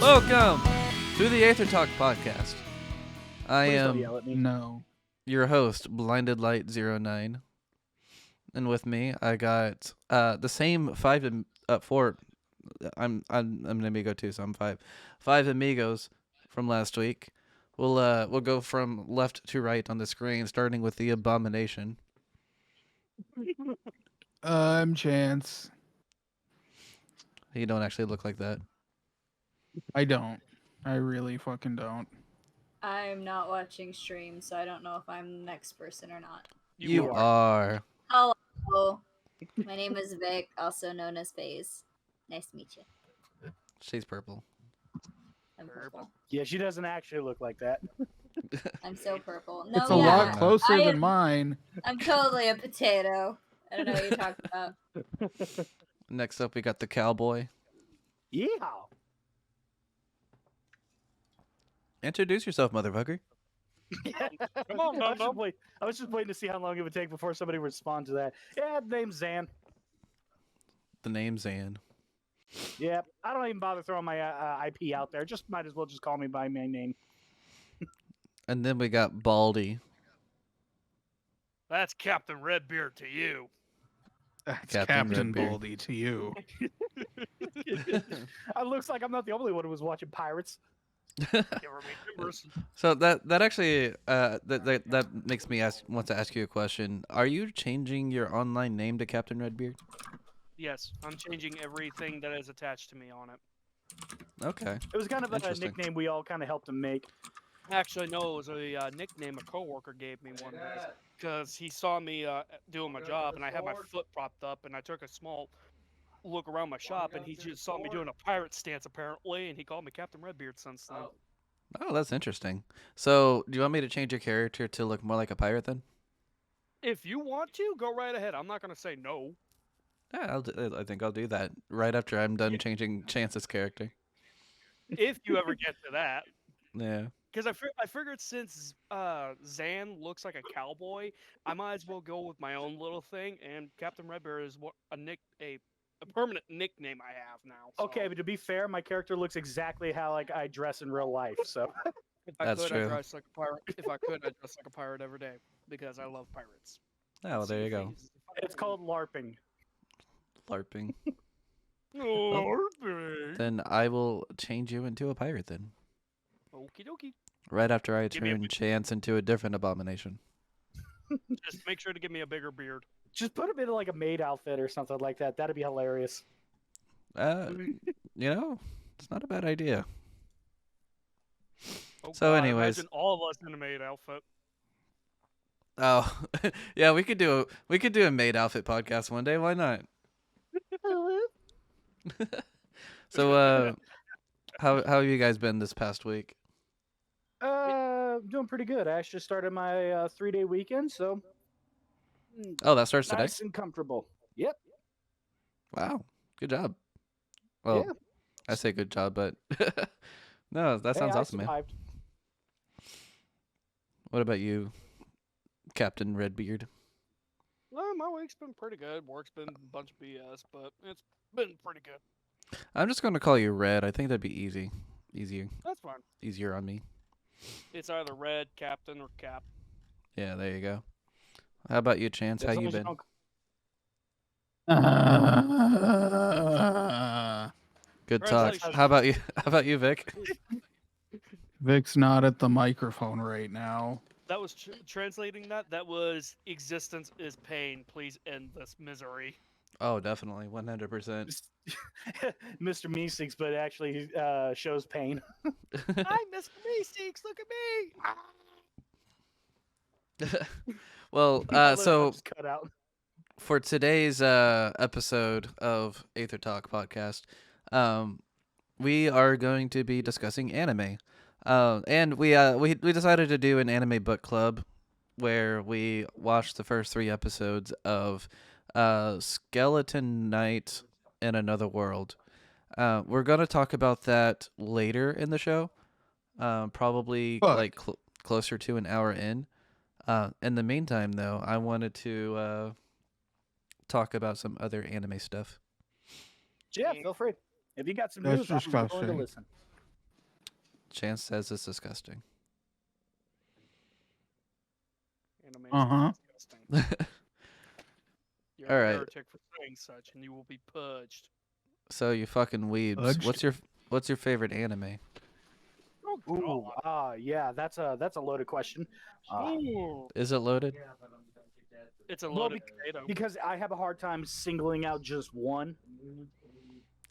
Welcome to the Aether Talk podcast. I Please don't am yell at me. No. your host, Blinded Light 09, and with me I got the same four. I'm an amigo too, so I'm five amigos from last week. We'll go from left to right on the screen, starting with the Abomination. I'm Chance. You don't actually look like that. I don't. I really fucking don't. I'm not watching streams, so I don't know if I'm the next person or not. You are. Hello. My name is Vic, also known as Phase. Nice to meet you. She's purple. I'm purple. Yeah, she doesn't actually look like that. I'm so purple. No, It's a yeah, lot closer I than am- mine. I'm totally a potato. I don't know what you're talking about. Next up, we got the Cowboy. Yeehaw! Introduce yourself, motherfucker. Come on, I was just waiting to see how long it would take before somebody would respond to that. Yeah, the name's Zan. The name's Zan. Yeah, I don't even bother throwing my IP out there. Just might as well just call me by my name. And then we got Baldy. That's Capt.RedBeard to you. That's Captain Captain Redbeard. Baldy to you. It looks like I'm not the only one who was watching Pirates. Give her me timbers. So that actually that makes me want to ask you a question. Are you changing your online name to Captain Redbeard? Yes, I'm changing everything that is attached to me on it. Okay. It was kind of a Interesting. nickname we all kind of helped him make. Actually, no, it was a nickname a coworker gave me one day because he saw me doing my job and I had my foot propped up and I took a small look around my shop and he just saw me doing a pirate stance apparently and he called me Captain Redbeard since then. Oh, that's interesting. So, do you want me to change your character to look more like a pirate then? If you want to, go right ahead. I'm not gonna say no. Yeah, I think I'll do that right after I'm done changing Chance's character. If you ever get to that. Yeah. Because I figured since Zan looks like a cowboy, I might as well go with my own little thing, and Captain Redbeard is a permanent nickname I have now. So. Okay, but to be fair, my character looks exactly how like I dress in real life. So If I That's could, true. I'd dress like a pirate. If I could, I'd dress like a pirate every day because I love pirates. Oh, well, there you go. it's called LARPing. LARPing. LARPing. Then I will change you into a pirate then. Okie dokie. Right after I Give me a turn bit- Chance into a different abomination. Just make sure to give me a bigger beard. Just put him in like a maid outfit or something like that. That'd be hilarious. It's not a bad idea. Oh, So God, anyways- imagine all of us in a maid outfit. Oh, yeah, we could do a maid outfit podcast one day. Why not? So, how have you guys been this past week? Doing pretty good. I actually started my 3-day weekend, so Oh, that starts today. nice and comfortable. Yep. Wow, good job. Well, Yeah. I say good job, but no, that sounds Hey, I awesome, man. survived. What about you, Captain Redbeard? Well, my week's been pretty good. Work's been a bunch of BS, but it's been pretty good. I'm just going to call you Red. I think that'd be easier That's fine. on me. It's either Red, Captain, or Cap. Yeah, there you go. How about you, Chance? How As long you as been? don't- Good talk. Congratulations. How about you? How about you, Vic? Vic's not at the microphone right now. That was translating that. That was existence is pain. Please end this misery. Oh, definitely, 100%. Mr. Meeseeks, but actually shows pain. I'm Mr. Meeseeks. Look at me. Well, All of that so just cut out. for today's episode of Aether Talk podcast, we are going to be discussing anime, and we decided to do an anime book club where we watched the first 3 episodes of Skeleton Knight in Another World. We're gonna talk about that later in the show, probably Fuck. like closer to an hour in. In the meantime, though, I wanted to talk about some other anime stuff. Yeah, feel free. If you got some That's news, I'm willing to disgusting. listen. Chance says it's disgusting. Anime is Uh-huh. disgusting. You're All a right. heretic for saying such, and you will be purged. So you fucking weebs. Fudged. What's your favorite anime? Oh, Ooh, God. yeah, that's a loaded question. Ooh. Is it loaded? It's a Well, loaded potato. because I have a hard time singling out just one.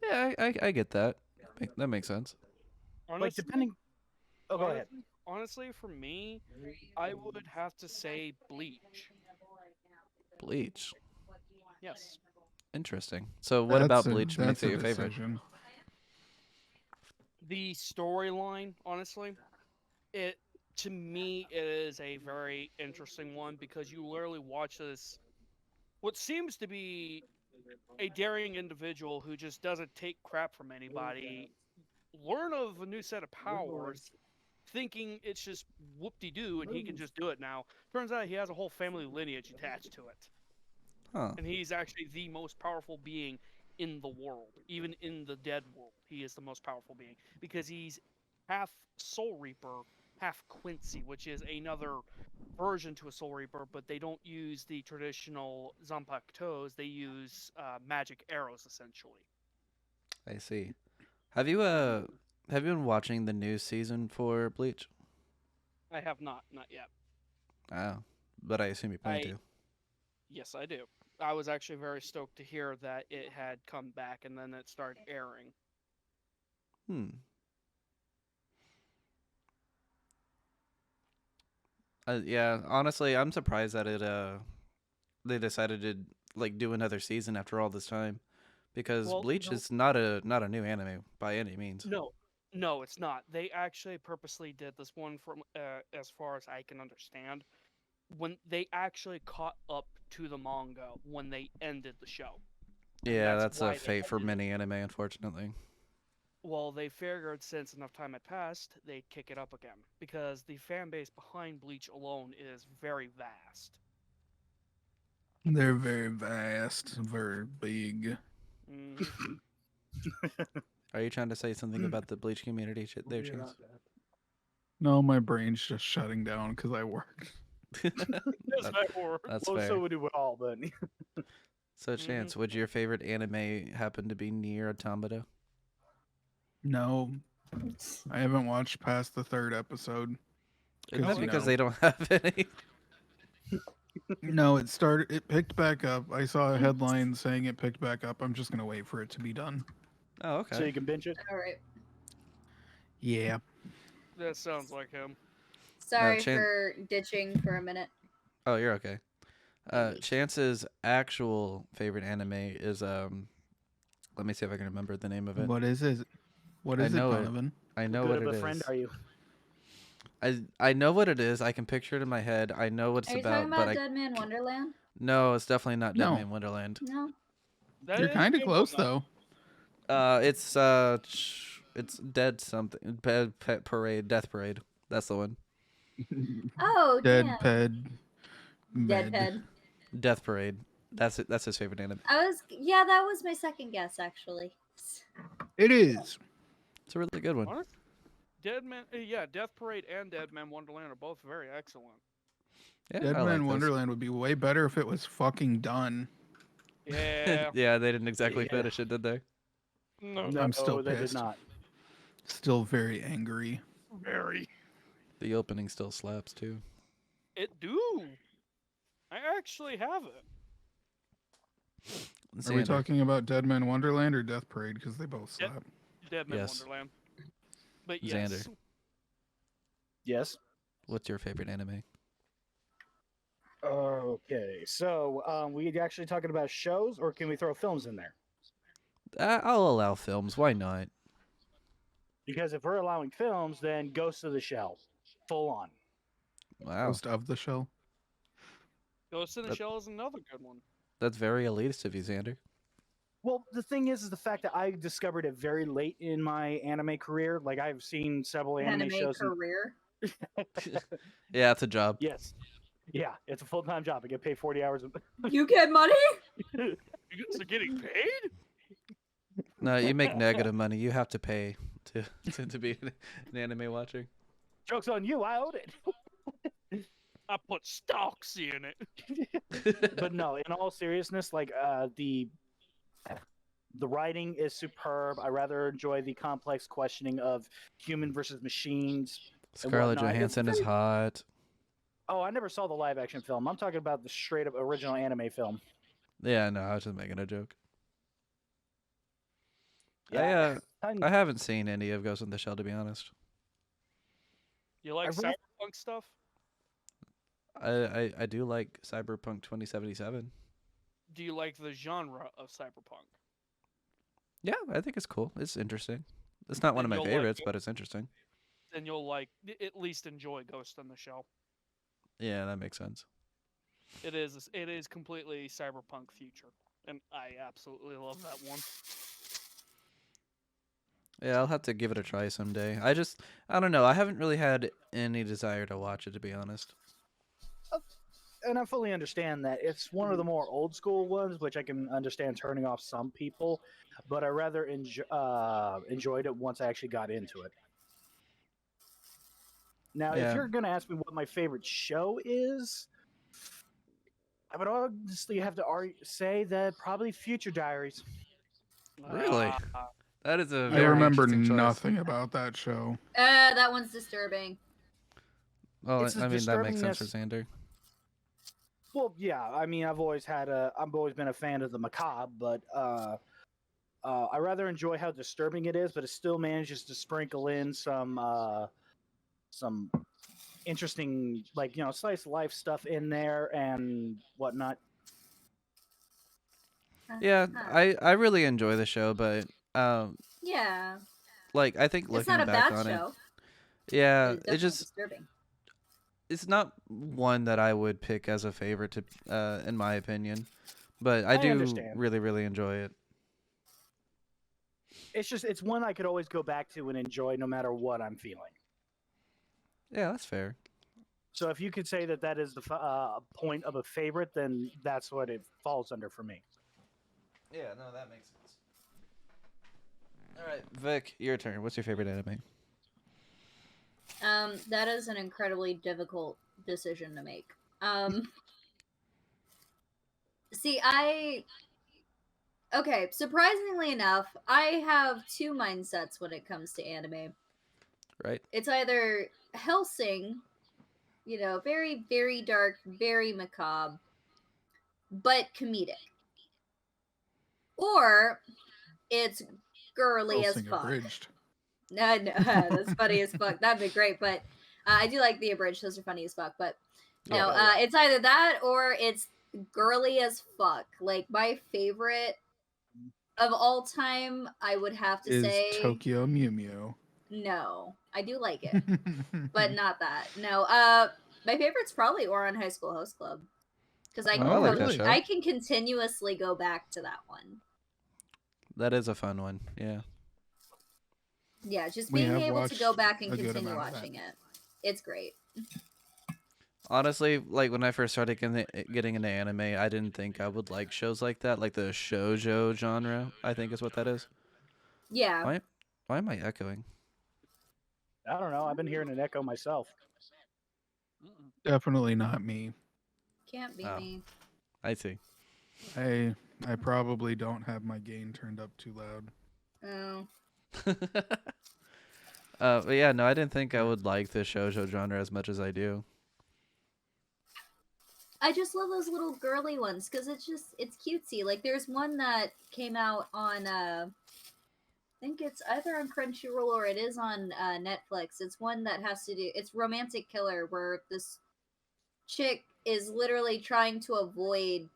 Yeah, I get that. That makes sense. Like Honestly, depending. Oh, go ahead. honestly, for me, I would have to say Bleach. Bleach. Yes. Interesting. So what about Bleach makes That's it a your favorite? decision. The storyline, honestly, it to me it is a very interesting one because you literally watch this what seems to be a daring individual who just doesn't take crap from anybody learn of a new set of powers thinking it's just whoop-de-doo and he can just do it now. Turns out he has a whole family lineage attached to it. Huh. And he's actually the most powerful being in the world. Even in the dead world, he is the most powerful being. Because he's half Soul Reaper, half Quincy, which is another version to a Soul Reaper, but they don't use the traditional Zanpakutos. They use magic arrows, essentially. I see. Have you been watching the new season for Bleach? I have not yet. Oh, but I assume you plan to. Yes, I do. I was actually very stoked to hear that it had come back and then it started airing. Hmm. Yeah, honestly, I'm surprised that they decided to like do another season after all this time, because Well, Bleach no, is not a new anime by any means. no, it's not. They actually purposely did this one from, as far as I can understand, when they actually caught up to the manga when they ended the show. And Yeah, that's a why they fate for ended it. many anime, unfortunately. Well, they figured since enough time had passed, they'd kick it up again because the fan base behind Bleach alone is very vast. They're very vast, very big. Mhm. Are you trying to say something about the Bleach community there, Chance? No, my brain's just shutting down because I work. Yes, That- that works. That's Well, fair. so would we all, but So, Chance, would your favorite anime happen to be Nier Automata? No, I haven't watched past the third episode. It's 'Cause, because no. they don't have any. No, it picked back up. I saw a headline saying it picked back up. I'm just gonna wait for it to be done. Oh, okay. so you can binge it. All right. Yeah. That sounds like him. Sorry Chan- for ditching for a minute. Oh, you're okay. Chance's actual favorite anime is let me see if I can remember the name of it. What is it? What I is it, know it. Donovan? I know Good what of it a friend is. are you? I know what it is. I can picture it in my head. I know what it's Are you about, talking but about Dead Man Wonderland? no, it's definitely not Dead No. Man Wonderland. No. That You're is kind of good close enough. though. It's Dead something. Pet Parade, Death Parade. That's the one. Oh, Dead damn. Ped. Dead Med. Ped. Death Parade. That's it. That's his favorite anime. Yeah, that was my second guess actually. It is. It's a really good one. Honest? Dead Man, yeah, Death Parade and Dead Man Wonderland are both very excellent. Yeah, Dead I Man like those. Wonderland would be way better if it was fucking done. Yeah. Yeah, they didn't exactly Yeah. finish it, did they? No, No, I'm still they did pissed. not. Still very angry. very. The opening still slaps too. It do. I actually have it. Are we Xander, talking about Dead Man Wonderland or Death Parade? Because they both Yep. slap. Dead Man Yes. Wonderland. But yes. Xander. Yes. What's your favorite anime? Okay, so we actually talking about shows, or can we throw films in there? I'll allow films. Why not? Because if we're allowing films, then Ghost of the Shell, full on. Wow, Ghost of the Shell. Ghost in the That- Shell is another good one. that's very elitist of you, Xander. Well, the thing is the fact that I discovered it very late in my anime career. Like I've seen several anime shows. career. Yeah, it's a job. Yes. Yeah, it's a full-time job. I get paid 40 hours. You get money? You guys are getting paid? No, you make negative money. You have to pay to be an anime watcher. Joke's on you. I owed it. I put stocks in it. But no, in all seriousness, like the writing is superb. I rather enjoy the complex questioning of human versus machines. and Scarlett whatnot. It's Johansson is very- hot. Oh, I never saw the live action film. I'm talking about the straight up original anime film. Yeah, no, I was just making a joke. Yeah, I haven't seen any of Ghost in the Shell, to be honest. You like I really- cyberpunk stuff? I do like Cyberpunk 2077. Do you like the genre of cyberpunk? Yeah, I think it's cool. It's interesting. It's not one of Then my you'll like favorites, it. but it's interesting. Then you'll at least enjoy Ghost in the Shell. Yeah, that makes sense. It is completely cyberpunk future, and I absolutely love that one. Yeah, I'll have to give it a try someday. I don't know. I haven't really had any desire to watch it, to be honest. And I fully understand that it's one of the more old school ones, which I can understand turning off some people, but I rather enjoyed it once I actually got into it. Now, Yeah. if you're going to ask me what my favorite show is, I would honestly have to say that probably Future Diaries. Really? That is a I very remember interesting choice. nothing about that show. That one's disturbing. Well, It's I mean, that makes sense for disturbingness- Xander. Well, yeah, I mean, I've always been a fan of the macabre, but I rather enjoy how disturbing it is, but it still manages to sprinkle in some interesting, like, slice of life stuff in there and whatnot. Yeah, Huh. I really enjoy the show, but Yeah. like I think It's looking not a back bad on show. it, yeah, It's it definitely just disturbing. it's not one that I would pick as a favorite to in my opinion, but I do understand. really enjoy it. It's one I could always go back to and enjoy no matter what I'm feeling. Yeah, that's fair. So if you could say that is the point of a favorite, then that's what it falls under for me. Yeah, no, that makes sense. All right, Vic, your turn. What's your favorite anime? That is an incredibly difficult decision to make. See, okay, surprisingly enough, I have two mindsets when it comes to anime. Right? It's either Hellsing, very, very dark, very macabre, but comedic. Or it's girly as Hellsing fuck. abridged. No, that's funny as fuck. That'd be great, but I do like the abridged. Those are funny as fuck. But no, yeah. it's either that or it's girly as fuck. Like my favorite of all time, I would have to Is say Tokyo Mew Mew. no. I do like it, but not that. No, my favorite's probably Ouran High School Host Club because I can Oh, like that really? show. I can continuously go back to that one. That is a fun one. Yeah. Yeah, just We being have able to go watched back and a good continue amount of that. watching it. It's great. Honestly, like when I first started getting into anime, I didn't think I would like shows like that, like the shoujo genre. I think is what that is. Yeah. Why am I echoing? I don't know. I've been hearing an echo myself. Definitely not me. Can't be Oh. me. I see. I probably don't have my gain turned up too loud. Oh. But yeah, no, I didn't think I would like the shoujo genre as much as I do. I just love those little girly ones because it's cutesy. Like there's one that came out on I think it's either on Crunchyroll or it is on Netflix. It's one that has to do it's Romantic Killer where this chick is literally trying to avoid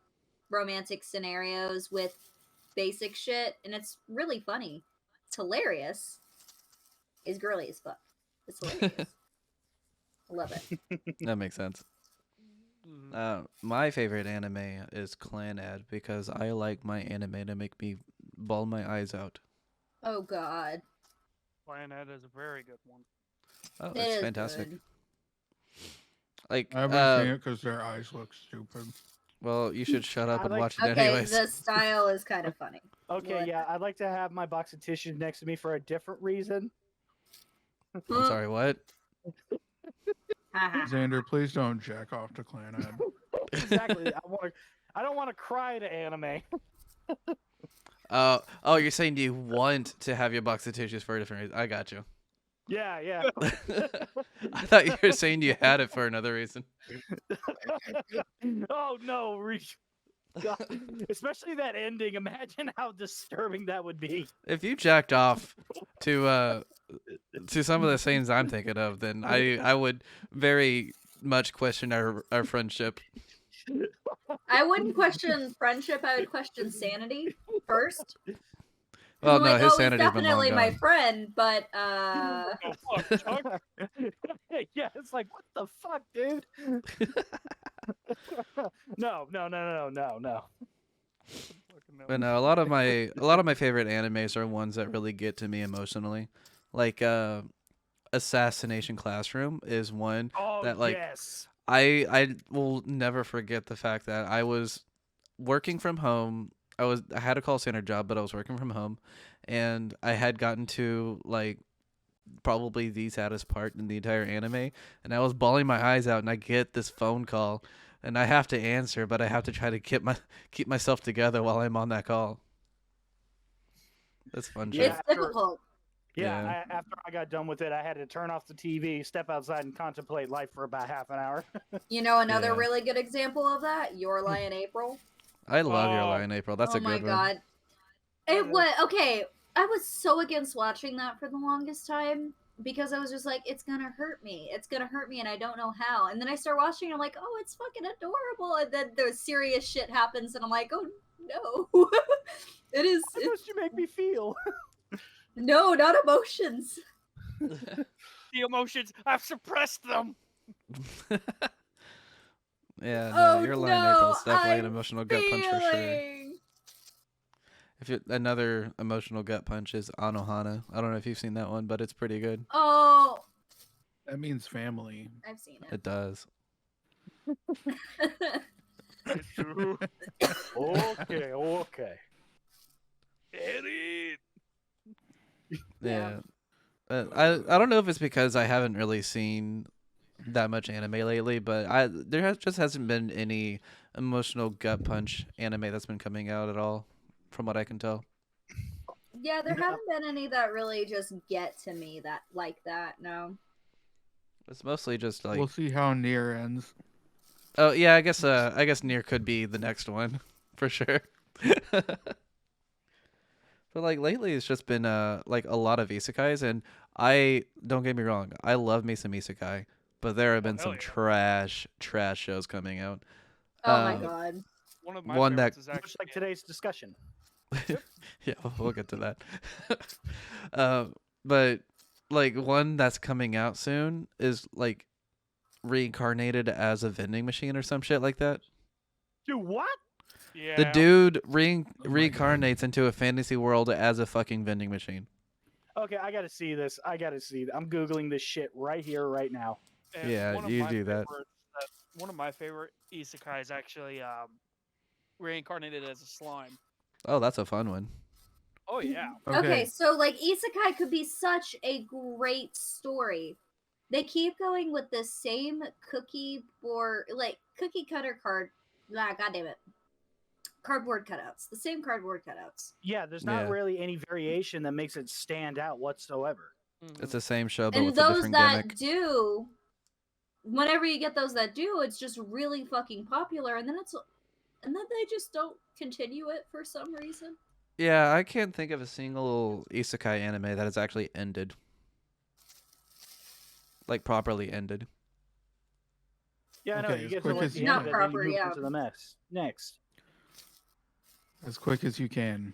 romantic scenarios with basic shit and it's really funny. It's hilarious. It's girly as fuck. It's hilarious. I love it. That makes sense. Mhm. My favorite anime is Clan Ad because I like my anime to make me bawl my eyes out. Oh god. Planet is a very good one. Oh, It that's is fantastic. good. Like, I've been seeing it because their eyes look stupid. Well, you should shut up I and like- watch it Okay, anyways. the style is kind of funny. Okay, What? yeah, I'd like to have my box of tissues next to me for a different reason. I'm sorry, what? Xander, please don't jack off to Clan Ed. Exactly. I don't want to cry to anime. Oh, you're saying you want to have your box of tissues for a different reason. I got you. Yeah. I thought you were saying you had it for another reason. Oh no, God. Especially that ending. Imagine how disturbing that would be. If you jacked off to some of the scenes I'm thinking of, then I would very much question our friendship. I wouldn't question friendship. I would question sanity first. Well, I'm no, like, his oh, he's sanity's been long definitely my gone. friend, but Oh, fuck, Chuck. Yeah, it's like, what the fuck, dude? No. But no, a lot of my favorite animes are ones that really get to me emotionally. Like Assassination Classroom is one Oh, that like yes. I will never forget the fact that I was working from home. I had a call center job, but I was working from home, and I had gotten to like probably the saddest part in the entire anime, and I was bawling my eyes out, and I get this phone call, and I have to answer, but I have to try to keep myself together while I'm on that call. That's fun shit. it's difficult. Yeah. After I got done with it, I had to turn off the TV, step outside, and contemplate life for about half an hour. You know, another Yeah. really good example of that, Your Lie in April. I love Your Oh. Lie in April. That's oh a my good god. That It is- was okay. I was so against watching that for the longest time because I was just like, it's gonna hurt me. It's gonna hurt me, and I don't know how. And then I start watching, and I'm like, oh, it's fucking adorable. And then the serious shit happens, and I'm like, oh no, it is. Why must you make me feel? No, not emotions. The emotions, I've suppressed them. one. Yeah, no, Oh Your Lie in no, April is definitely an I'm emotional gut punch for sure. feeling. Another emotional gut punch is Anohana. I don't know if you've seen that one, but it's pretty good. Oh, That means family. I've seen It does. It's true. Okay. Eddie. Yeah. I don't know if it's because I haven't really seen that much anime lately, but just hasn't been any emotional gut punch anime that's been coming out at all, from what I can tell. Yeah, there No. haven't been any that really just get to me that like that. No. It's mostly just like, We'll see how Nier ends. oh yeah, I guess Nier could be the next one for sure. But like lately, it's just been like a lot of isekais, and I don't get me wrong, I love me some isekai, but there have been hell some yeah. trash shows coming out. Oh my Um, god. One of my One that- favorites is Much actually like today's discussion. Yeah, we'll get to that. But like one that's coming out soon is like reincarnated as a vending machine or some shit like that. Dude, what? yeah. The dude Oh my God. reincarnates into a fantasy world as a fucking vending machine. Okay, I gotta see this. I'm Googling this shit right here, right now. And Yeah, one of you my do that. favorites, one of my favorite isekai is actually reincarnated as a slime. Oh, that's a fun one. Oh yeah. Okay, so like isekai could be such a great story. They keep going with the same cookie board, like cookie cutter card. Ah, God damn it. Cardboard cutouts. The same cardboard cutouts. Yeah, there's not Yeah. really any variation that makes it stand out whatsoever. It's the same show, but And with a those different that gimmick. do, whenever you get those that do, it's just really fucking popular, and then they just don't continue it for some reason. Yeah, I can't think of a single isekai anime that has actually ended. Like properly ended. Yeah, I know. Okay, You as get to quick like as the you end Not of it, proper, then you move yeah. into the next. As quick as you can.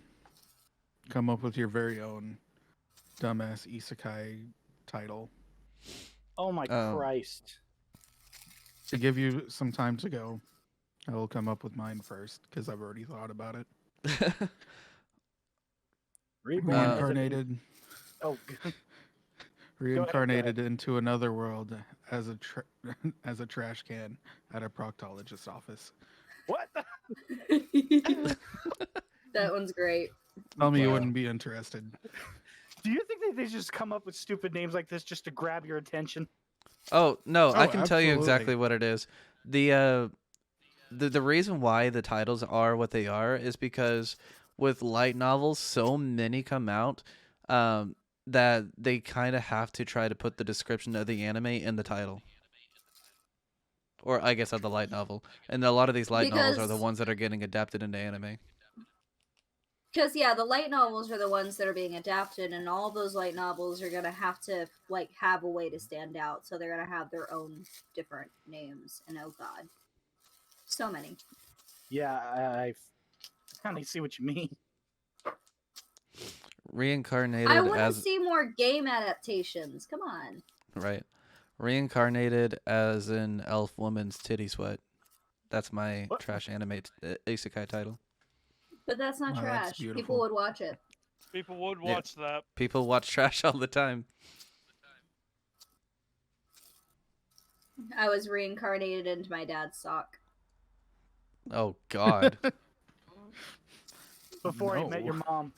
Come up with your very own dumbass isekai title. Oh my Oh. Christ. To give you some time to go, I will come up with mine first because I've already thought about it. Reborn as a- Reincarnated, Oh, reincarnated into another world as a as a trash can at a proctologist's office. What? That one's great. Tell me you Wow. wouldn't be interested. Do you think that they just come up with stupid names like this just to grab your attention? Oh no, I Oh, can tell you absolutely. exactly what it is. The reason why the titles are what they are is because with light novels, so many come out that they kind of have to try to put the description of the anime in the title, or I guess of the light novel. And a lot of these light novels are the Because ones that are getting adapted into anime. yeah, the light novels are the ones that are being adapted, and all those light novels are gonna have to like have a way to stand out, so they're gonna have their own different names. And oh god, so many. Yeah, I kind of see what you mean. Reincarnated I want to as see more game adaptations. Come on. right, reincarnated as an elf woman's titty sweat. That's my What? trash anime isekai title. But that's not Oh, that's trash. People beautiful. would watch it. People would Yeah. watch that. People watch trash all the time. I was reincarnated into my dad's sock. Oh God. Before he met No. your mom.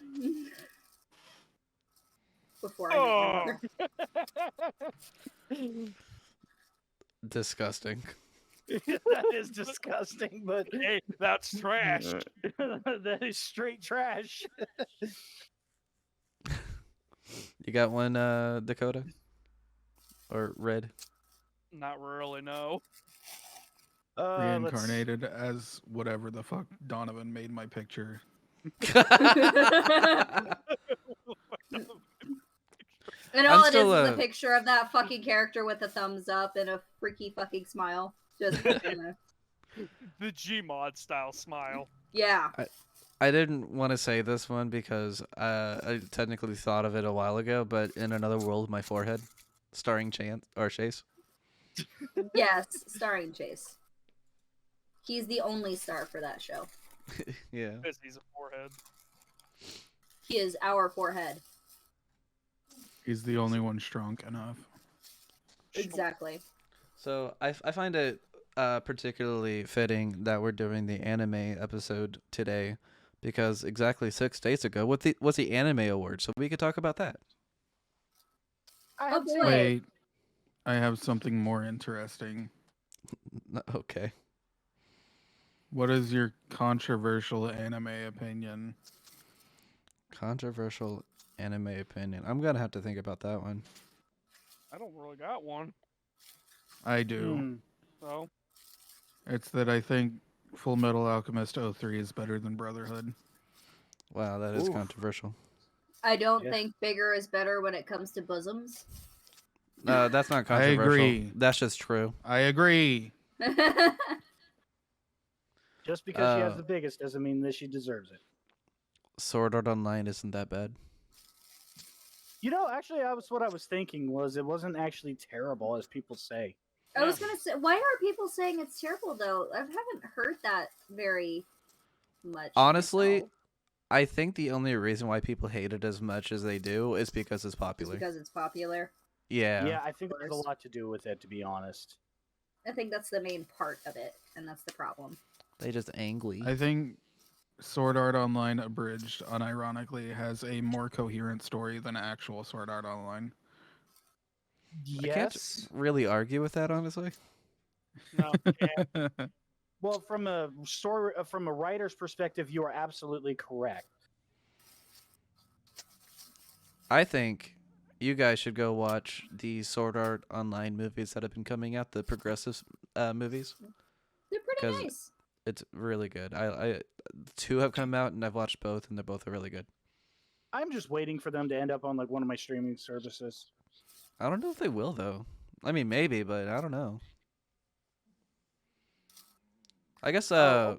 Before I met my mother. Disgusting. That is disgusting, but Hey, that's trash. that is straight trash. You got one, Dakota? Or Red? Not really, no. Reincarnated as whatever the fuck Donovan made my picture. And all I'm it still, is a picture of that fucking character with a thumbs up and a freaky fucking smile. Just, The Gmod style smile. yeah. I didn't want to say this one because I technically thought of it a while ago, but in another world, my forehead, starring Chase. Yes, starring Chase. He's the only star for that show. Yeah. Because he's a forehead. He is our forehead. He's the only one strong enough. Exactly. So I find it particularly fitting that we're doing the anime episode today, because exactly 6 days ago, was the Anime Award, so we could talk about that. I Oh, haven't seen boy. it. Wait, I have something more interesting. Okay. What is your controversial anime opinion? Controversial anime opinion. I'm gonna have to think about that one. I don't really got one. I do. Hmm. So, It's that I think Full Metal Alchemist 03 is better than Brotherhood. Wow, that is Oof. controversial. I don't Yes. think bigger is better when it comes to bosoms. That's not I controversial. agree. That's just true. I agree. Just because she has Uh, the biggest doesn't mean that she deserves it. Sword Art Online isn't that bad. You know, actually, what I was thinking was it wasn't actually terrible as people say. I was gonna say, why are people saying it's terrible though? I haven't heard that very much. Honestly, myself. I think the only reason why people hate it as much as they do is because it's Just popular. because it's popular. Yeah. I think there's a lot to do with it, to be honest. I think that's the main part of it, and that's the problem. They just angry. I think Sword Art Online Abridged, unironically, has a more coherent story than actual Sword Art Online. I can't Yes. really argue with that, honestly. no. Yeah. Well, from a story, from a writer's perspective, you are absolutely correct. I think you guys should go watch the Sword Art Online movies that have been coming out, the progressive movies. They're pretty 'Cause- nice. It's really good. I 2 have come out and I've watched both, and they're both really good. I'm just waiting for them to end up on like one of my streaming services. I don't know if they will though. I mean, maybe, but I don't know. I guess have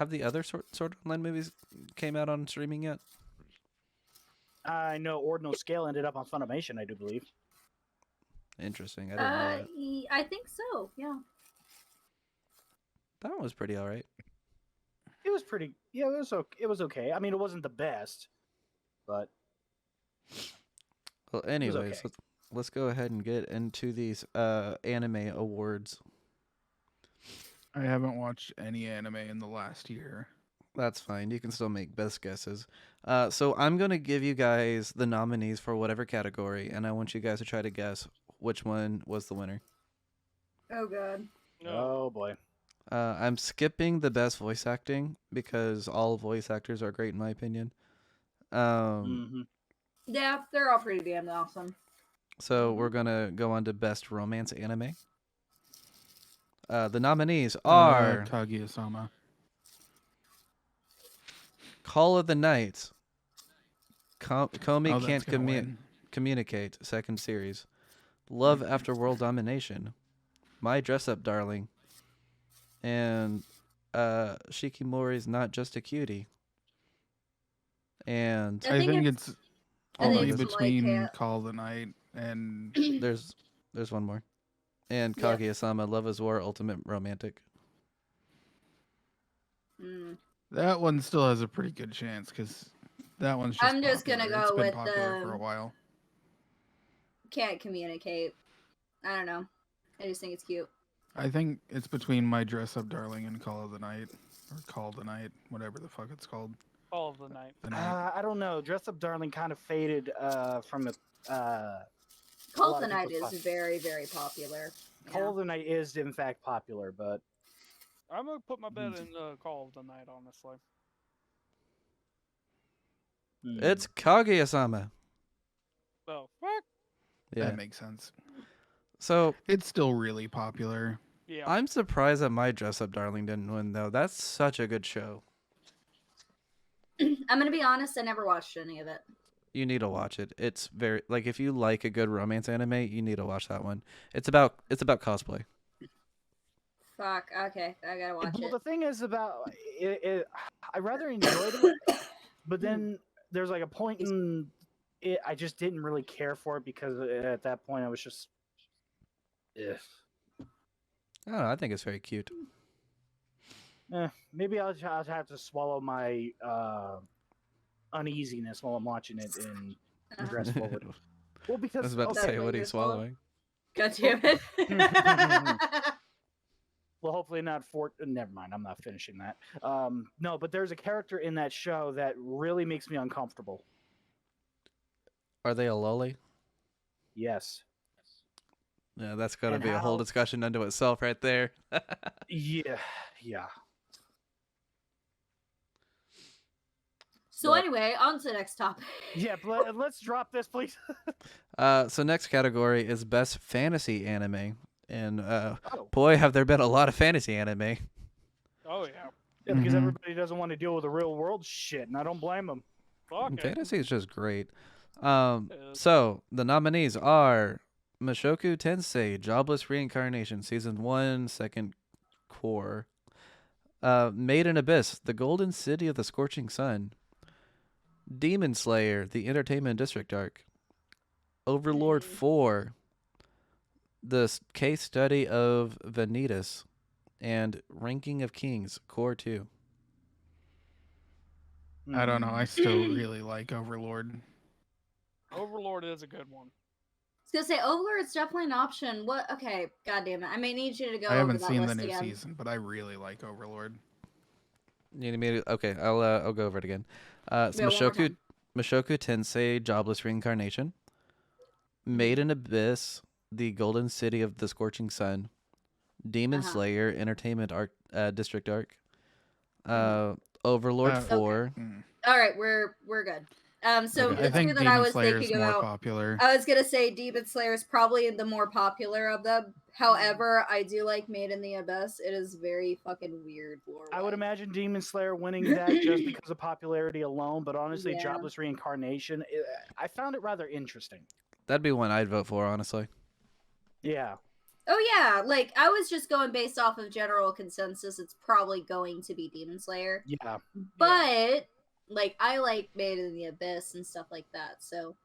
the other Sword Art Online movies came out on streaming yet? I know Ordinal Scale ended up on Funimation, I do believe. Interesting. I didn't know that. I think so. Yeah. That one was pretty alright. It was pretty. Yeah, it was okay. It was okay. I mean, it wasn't the best, but Well, anyways, okay. let's go ahead and get into these anime awards. I haven't watched any anime in the last year. That's fine. You can still make best guesses. So I'm gonna give you guys the nominees for whatever category, and I want you guys to try to guess which one was the winner. Oh god. No. Oh boy. I'm skipping the best voice acting because all voice actors are great in my opinion. Hmm. Yeah, they're all pretty damn awesome. So we're gonna go on to best romance anime. The nominees Uh, are Kaguya-sama. Call of the Night, Komi Oh, Can't that's gonna win. Communicate, second series, Love After World Domination, My Dress Up Darling, and Shikimori's Not Just a Cutie. And I think it's I Hold think on, only it's there's, like between Call of the Night and there's one more. And Yeah. Kaguya-sama, Love is War, Ultimate Romantic. Mm. that one still has a pretty good chance because that one's just I'm just gonna popular. It's go been with popular for a while. Can't communicate. I don't know. I just think it's cute. I think it's between My Dress Up Darling and Call of the Night. Or Call the Night, whatever the fuck it's called. All of the night. The Night. I don't know. Dress Up Darling kind of faded from the. Cult lot of the of Night people's is very, very popular. Call of the Night is in fact popular, but I'm gonna put my bet in Call of the Night, honestly. It's Kaguya-sama. Oh, fuck. Yeah. That makes sense. So It's still really popular. Yeah. I'm surprised that My Dress Up Darling didn't win though. That's such a good show. I'm gonna be honest. I never watched any of it. You need to watch it. It's very like if you like a good romance anime, you need to watch that one. It's about cosplay. Fuck. Okay, I gotta watch well, it. the thing is about it, I rather enjoyed it, but then there's like a point in it I just didn't really care for it because at that point I was just, I don't know, I think it's very cute. maybe I'll have to swallow my uneasiness while I'm watching it and progress forward. Well, I because was about to Okay. say, what are you Fingers swallowed. swallowing? God damn it. well, hopefully not for. Never mind, I'm not finishing that. No, but there's a character in that show that really makes me uncomfortable. Are they a loli? Yes. Yeah, that's gotta And be a whole how- discussion unto itself right there. Yeah. Yeah. So But- anyway, on to the next topic. Yeah, but let's drop this, please. So next category is best fantasy anime, and Oh. boy, have there been a lot of fantasy anime. Oh yeah. Yeah, because Mhm. everybody doesn't want to deal with the real world shit, and I don't blame them. Fuck it. Fantasy is just great. It is. So the nominees are Mushoku Tensei, Jobless Reincarnation, Season 1, Second Core. Made in Abyss, The Golden City of the Scorching Sun. Demon Slayer, The Entertainment District arc. Overlord 4, The Case Study of Vanitas. And Ranking of Kings, Core 2. I don't know. I still really like Overlord. Overlord is a good one. I was gonna say Overlord's definitely an option. What? Okay, god damn it. I may need you to go I over haven't that seen the list new again. season, but I really like Overlord. You need me to, okay, I'll go over it again. It's Yeah, one more Mushoku Tensei, Jobless Reincarnation. Made in Abyss, The Golden City of the Scorching Sun. Demon Uh-huh. Slayer, Entertainment arc, District arc. Overlord Okay. 4. All right, we're good. So Okay. the I think two that I Demon was Slayer is thinking more about, popular. I was gonna say Demon Slayer is probably the more popular of them. However, I do like Made in the Abyss. It is very fucking weird. I would lore-wise. imagine Demon Slayer winning that just because of popularity alone, but honestly, Yeah. Jobless Reincarnation, I found it rather interesting. That'd be one I'd vote for, honestly. Yeah. Oh yeah, like I was just going based off of general consensus. It's probably going to be Demon Slayer, Yeah. but like I like Made in the Abyss and stuff like that. So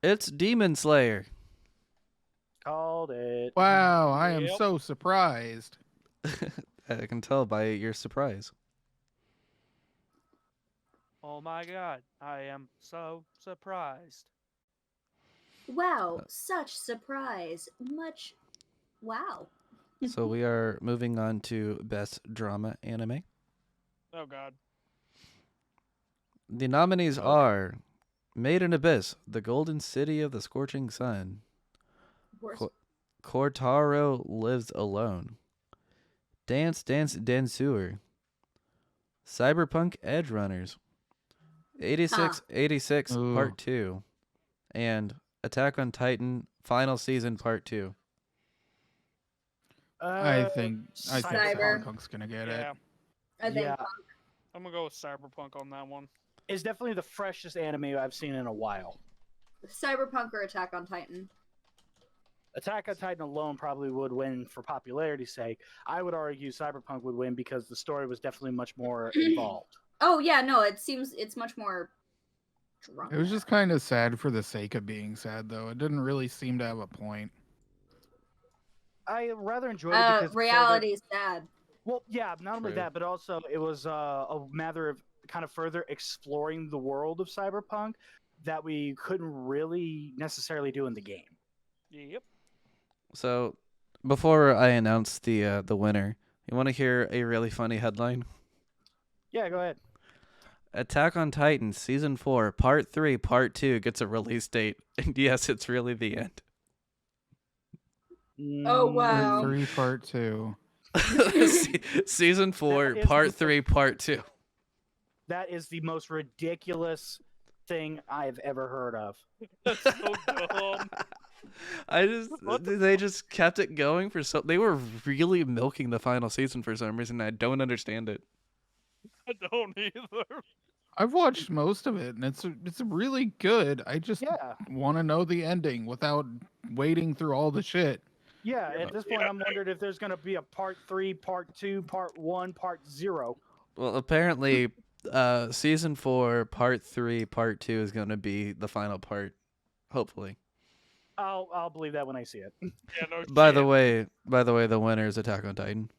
It's Demon Slayer. Called it. Wow, I am Yep. so surprised. I can tell by your surprise. Oh my god, I am so surprised. wow, such surprise, much wow. So we are moving on to best drama anime. Oh God. The nominees Okay. are Made in Abyss, The Golden City of the Scorching Sun, Of course. Qu- Cortaro Lives Alone, Dance Dance Dancer, Cyberpunk Edge Runners, 8686 Ooh. Part 2, and Attack on Titan Final Season Part 2. I think Cyber. Cyberpunk's gonna get Yeah. it. I think Yeah, I'm gonna go with Cyberpunk on that one. it's definitely the freshest anime I've seen in a while. Cyberpunk or Attack on Titan. Attack on Titan alone probably would win for popularity's sake. I would argue Cyberpunk would win because the story was definitely much more involved. Oh yeah, no, it seems it's much more drama. It was just kind of sad for the sake of being sad, though. It didn't really seem to have a point. I rather enjoyed it because reality is sad. Well, yeah, not only True. that, but also it was a matter of kind of further exploring the world of Cyberpunk that we couldn't really necessarily do in the game. Yep. So, before I announce the winner, you want to hear a really funny headline? Yeah, go ahead. Attack on Titan Season 4 Part 3 Part 2 gets a release date. And yes, it's really the end. Oh, wow. Part 3, Part 2. Season 4 That is Part the- 3 Part 2. That is the most ridiculous thing I've ever heard of. That's so dumb. They just kept it going for they were really milking the final season for some reason. I don't understand it. I don't either. I've watched most of it, and it's really good. I just Yeah, want to know the ending without wading through all the shit. yeah. At this point, I'm wondering if there's going to be a Part 3, Part 2, Part 1, Part 0. Well, apparently, Season 4 Part 3 Part 2 is going to be the final part. Hopefully. I'll believe that when I see it. Yeah, no By shit. the way, the winner is Attack on Titan.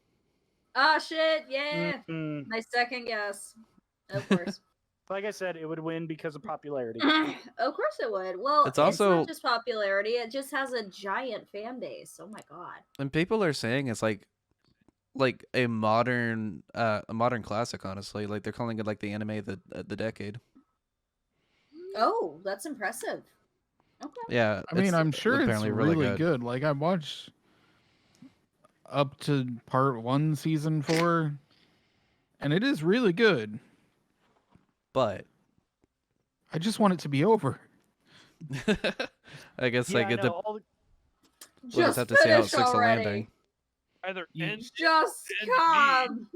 Ah, shit, yeah. Mm-mm. My second guess. Of course. Like I said, it would win because of popularity. Of course it would. Well, It's it's also- not just popularity, it just has a giant fan base. Oh my god. And people are saying it's like a modern classic, honestly. Like they're calling it like the anime of the decade. Oh, that's impressive. Okay. Yeah. I mean, it's I'm sure it's apparently really good. Like, I watched up to Part 1, Season 4, and it is really good. But I just want it to be over. I guess Yeah, like I it know, all the- we'll just have to see how it finish sticks the already. landing. Either You- end Just And me. come.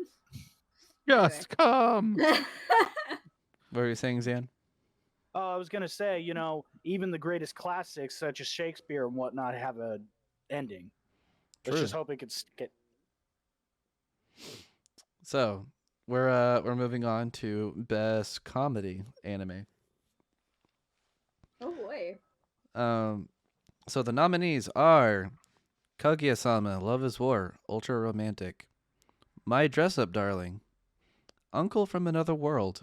Just come. What were you saying, Zan? I was gonna say, even the greatest classics such as Shakespeare and whatnot have a ending. Let's True. just hope it could stick it. So we're moving on to best comedy anime. Oh boy. So the nominees are Kaguya-sama, Love is War, Ultra Romantic, My Dress Up Darling, Uncle from Another World,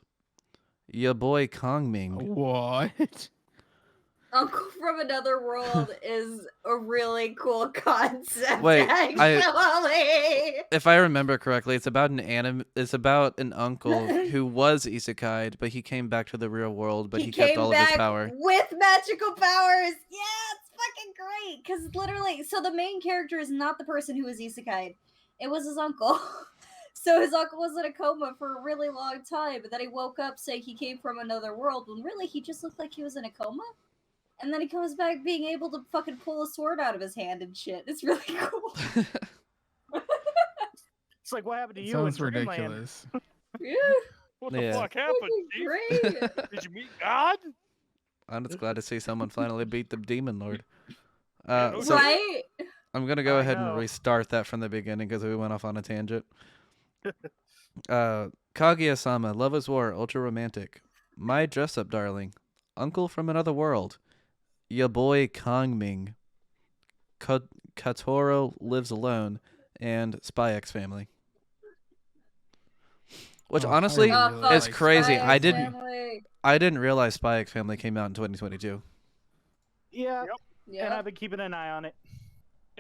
Ya Boy Kongming, What? Uncle from Another World is a really cool concept. Wait, actually. if I remember correctly, it's about It's about an uncle who was isekai'd, but he came back to the real world, but he kept came all of his back power. with magical powers. Yeah, it's fucking great. Because literally, so the main character is not the person who was isekai. It was his uncle. So his uncle was in a coma for a really long time, but then he woke up saying he came from another world, when really he just looked like he was in a coma. And then he comes back being able to fucking pull a sword out of his hand and shit. It's really cool. It's like what happened to It you in sounds Dreamland? ridiculous. Yeah, What the Yeah. fuck happened, fucking Chief? great. Did you meet God? I'm just glad to see someone finally beat the Demon Lord. Yeah, no So Right? I'm gonna go I ahead know. and restart that from the beginning because we went off on a tangent. Kaguya-sama, Love is War, Ultra Romantic, My Dress Up Darling, Uncle from Another World, Ya Boy Kongming, Katoro Lives Alone, and Spy X Family. Which Oh, honestly, I Oh, really fuck, it's like crazy. Spy I X didn't- Family. I didn't realize Spy X Family came out in 2022. Yeah, Yep. and Yeah. I've been keeping an eye on it.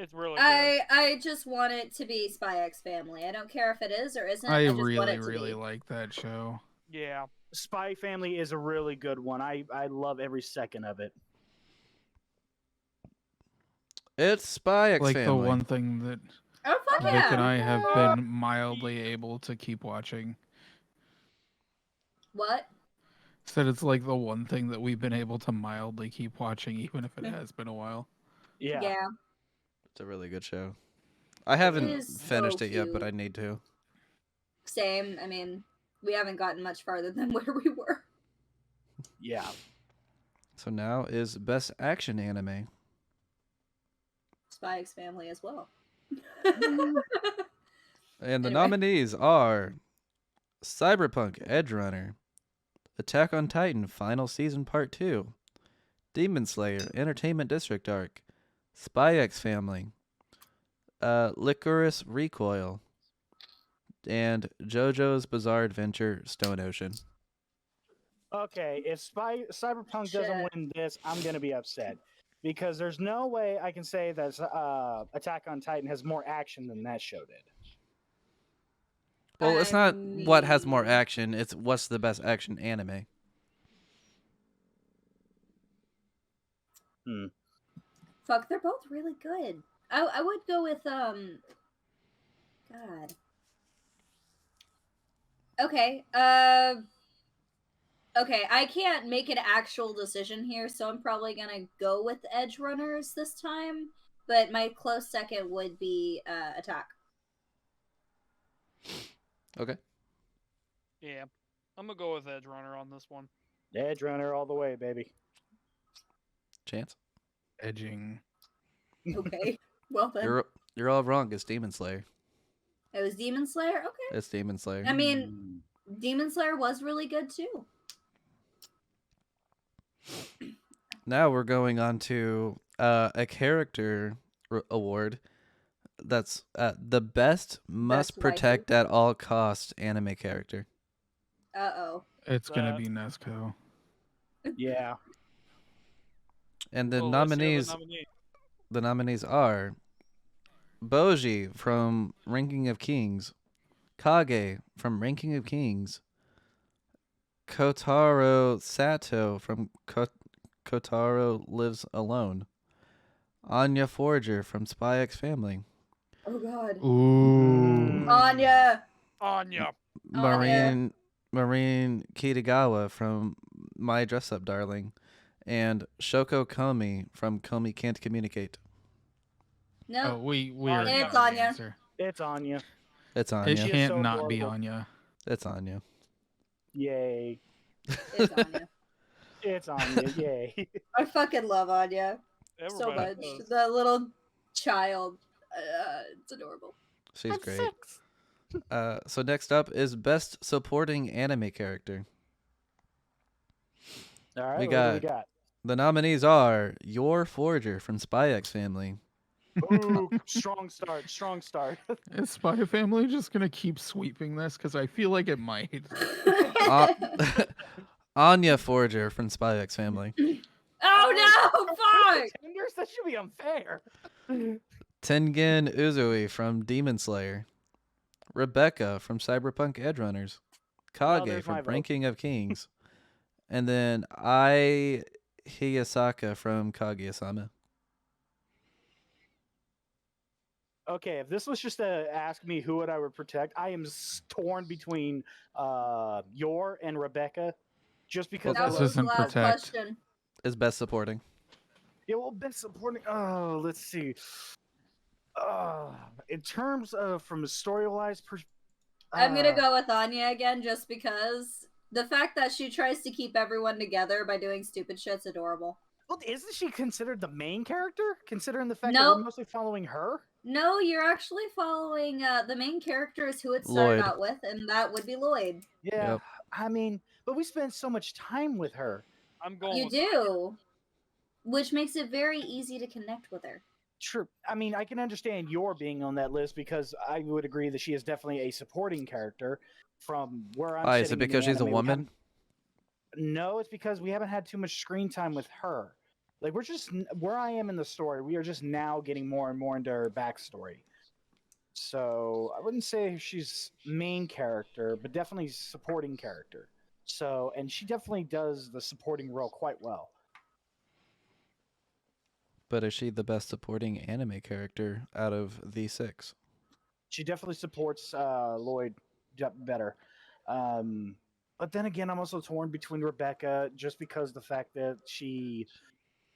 It's really good. I just want it to be Spy X Family. I don't care if it is or isn't. I I just want really, it to really be. like that show. Yeah. Spy Family is a really good one. I love every second of it. It's Spy X Like Family. the one thing that Oh fuck Vic yeah! and I have been mildly able to keep watching. What? Said it's like the one thing that we've been able to mildly keep watching, even if it has been a while. Yeah. It's a really good show. I haven't is finished so it yet, but cute. I need to. Same. I mean, we haven't gotten much farther than where we were. Yeah. So now is Best Action Anime. Spy X Family as well. And the Anyway. nominees are Cyberpunk Edgerunner, Attack on Titan Final Season Part 2, Demon Slayer Entertainment District Arc, Spy X Family, Licorice Recoil, and JoJo's Bizarre Adventure Stone Ocean. Okay, if Cyberpunk Shit. doesn't win this, I'm gonna be upset because there's no way I can say that Attack on Titan has more action than that show did. Well, it's not what has more mean- action, it's what's the best action anime. Fuck, they're both really good. I would go with God. Okay. Okay, I can't make an actual decision here, so I'm probably gonna go with Edge Runners this time. But my close second would be Attack. Okay. Yeah. I'm gonna go with Edge Runner on this one. Edge Runner all the way, baby. Chance? Edging. Okay. Well then. You're all wrong. It's Demon Slayer. It was Demon Slayer? Okay. It's Demon Slayer. I mean, Demon Slayer was really good too. Now we're going on to a character award. That's the best must Best waifu. protect at all costs anime character. Uh-oh. It's gonna That- be Nezuko. Yeah. And the Oh, let's see nominees, the nominee. the nominees are Boji from Ranking of Kings, Kage from Ranking of Kings, Kotaro Sato from Kotaro Lives Alone, Anya Forger from Spy X Family, Oh god. Ooh. Anya! Anya. Marine Kitagawa from My Dress Up Darling, and Shoko Komi from Komi Can't Communicate. No. Oh, we It's already know the Anya. answer. It's Anya. It's It Anya. She is can't so not be adorable. Anya. It's Anya. Yay. It's Anya. It's Anya. Yay. I fucking love Anya so Everybody much. does. The little child. It's adorable. She's great. So next up is Best Supporting Anime Character. All right. We what got- do we got? The nominees are Yor Forger from Spy X Family, Ooh, strong start. Strong start. Is Spy Family just gonna keep sweeping this? Because I feel like it might. Anya Forger from Spy X Family, Oh no! Fuck! Contenders? That should be unfair. Tengen Uzui from Demon Slayer, Rebecca from Cyberpunk Edgerunners, Kage there's my from vote. Ranking of Kings, and then Ai Hiyasaka from Kaguya-sama. Okay, if this was just to ask me who would I would protect, I am torn between Yor and Rebecca, just because That This was isn't the last protect. question. Is Best Supporting. yeah, well, best supporting. Oh, let's see. In terms of from a story-wise, I'm gonna go with Anya again just because the fact that she tries to keep everyone together by doing stupid shit's adorable. Well, isn't she considered the main character? Considering the fact that Nope. we're mostly following her. No, you're actually following the main character is who it started Lloyd. out with, and that would be Lloyd. Yeah, Yep. I mean, but we spend so much time with her. I'm going You with do, which makes it very easy to connect with her. True. I mean, I can understand your being on that list because I would agree that she is definitely a supporting character. From where I'm Is sitting it in the because she's a anime, we woman? haven't- No, it's because we haven't had too much screen time with her. Like we're just where I am in the story. We are just now getting more and more into her backstory. So I wouldn't say she's main character, but definitely supporting character. So and she definitely does the supporting role quite well. But is she the best supporting anime character out of the 6? She definitely supports Lloyd better. But then again, I'm also torn between Rebecca just because the fact that she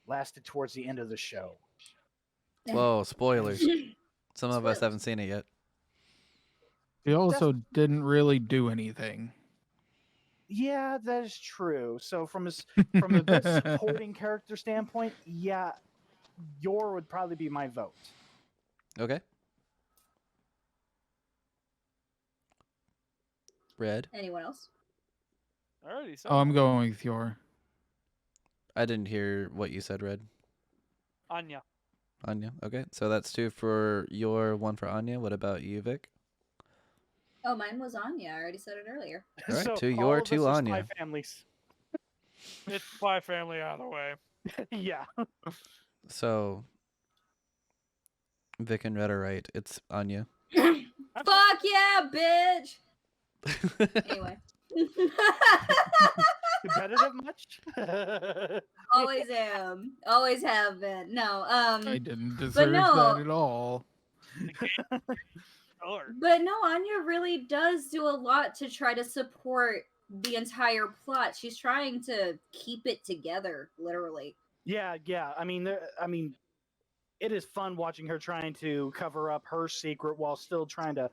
lasted towards the end of the show. Whoa, spoilers. Some of us Spoilers. haven't seen it yet. He also didn't really do anything. Yeah, that is true. So from a best supporting character standpoint, yeah, Yor would probably be my vote. Okay. Red. Anyone else? Alrighty, so Oh, I'm going with your. I didn't hear what you said, Red. Anya. Anya. Okay, so that's 2 for your, 1 for Anya. What about you, Vic? Oh, mine was Anya. I already said it earlier. All right, So 2 all your, of us 2 are Anya. spy families. It's Spy Family out of the way. Yeah. So Vic and Red are right. It's Anya. Fuck yeah, bitch! Anyway. Competitive much? Always am. Always have been. No, I didn't deserve no. that at all. Sure. but no, Anya really does do a lot to try to support the entire plot. She's trying to keep it together, literally. Yeah. I mean, it is fun watching her trying to cover up her secret while still trying to,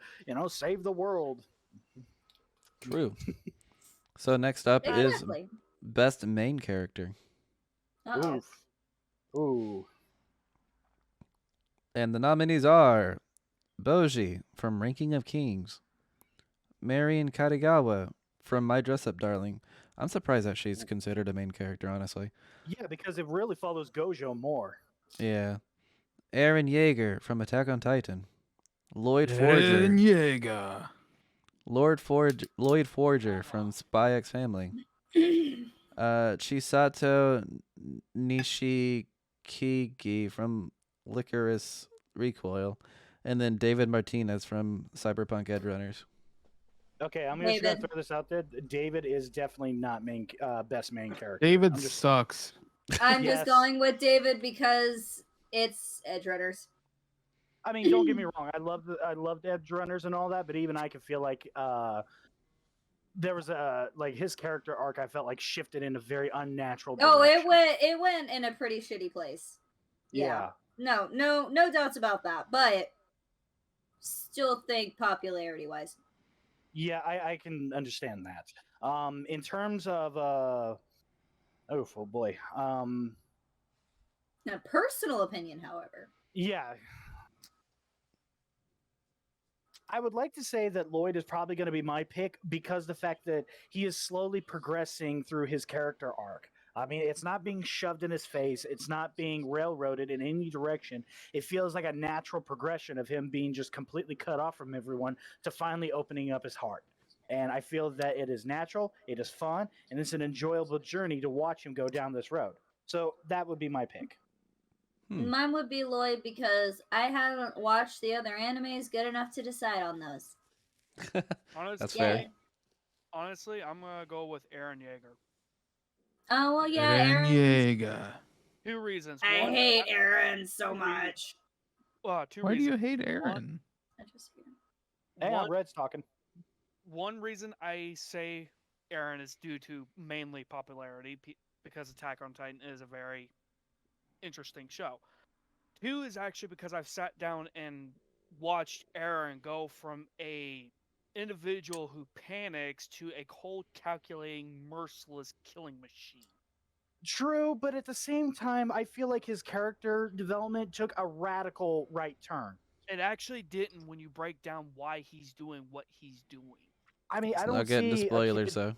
save the world. True. So next up is Exactly. best main character. Uh-oh. Oof. Ooh. And the nominees are Boji from Ranking of Kings, Marion Karigawa from My Dress Up Darling. I'm surprised that she's considered a main character, honestly. Yeah, because it really follows Gojo more. Yeah. Aaron Yeager from Attack on Titan. Lloyd Forger. Eren Yeager. Lloyd Forger from Spy X Family. Chisato Nishikigi from Licorice Recoil. And then David Martinez from Cyberpunk Edgerunners. Okay, I'm just gonna David. throw this out there. David is definitely not best main character. David I'm just- sucks. I'm Yes. just going with David because it's Edgerunners. I mean, don't get me wrong. I loved Edge Runners and all that, but even I could feel like there was his character arc. I felt like shifted in a very unnatural Oh, direction. it went in a pretty shitty place. Yeah. No doubts about that. But still think popularity wise. Yeah, I can understand that. In terms of oh boy. Now, personal opinion, however. Yeah. I would like to say that Lloyd is probably going to be my pick because the fact that he is slowly progressing through his character arc. I mean, it's not being shoved in his face. It's not being railroaded in any direction. It feels like a natural progression of him being just completely cut off from everyone to finally opening up his heart. And I feel that it is natural, it is fun, and it's an enjoyable journey to watch him go down this road. So that would be my pick. Mine would be Lloyd because I haven't watched the other animes good enough to decide on those. That's Yeah. fair. Honestly, I'm gonna go with Aaron Yeager. Oh well, yeah, Eren Aaron. Yeager. 2 reasons. I One, hate Aaron so much. 2 Why do you reasons. hate Eren? Hang on, One, Red's talking. one reason I say Aaron is due to mainly popularity because Attack on Titan is a very interesting show. 2 is actually because I've sat down and watched Aaron go from a individual who panics to a cold, calculating, merciless killing machine. True, but at the same time, I feel like his character development took a radical right turn. It actually didn't when you break down why he's doing what he's doing. I mean, I Let's don't not get into see a spoilers, kid- though.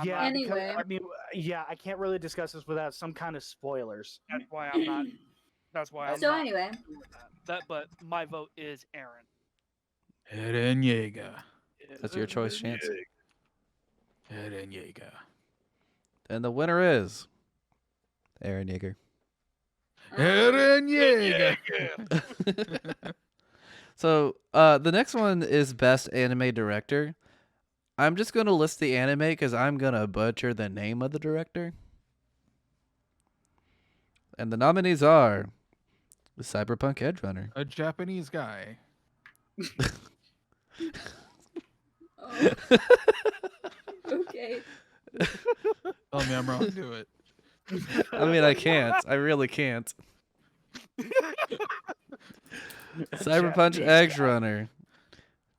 Yeah, Anyway. because, I mean, yeah, I can't really discuss this without some kind of spoilers. That's why I'm not. That's why I'm So not anyway, doing that. But my vote is Aaron. Eren Yeager. That's your choice, Chance. Eren Yeager. And the winner is Aaron Yeager. Eren Yeager. So the next one is best anime director. I'm just gonna list the anime because I'm gonna butcher the name of the director. And the nominees are Cyberpunk Edge Runner, A Japanese guy. Oh, okay. Tell me I'm wrong. Do it. I mean, I can't. I really can't. Cyberpunk Japanese Edge guy. Runner,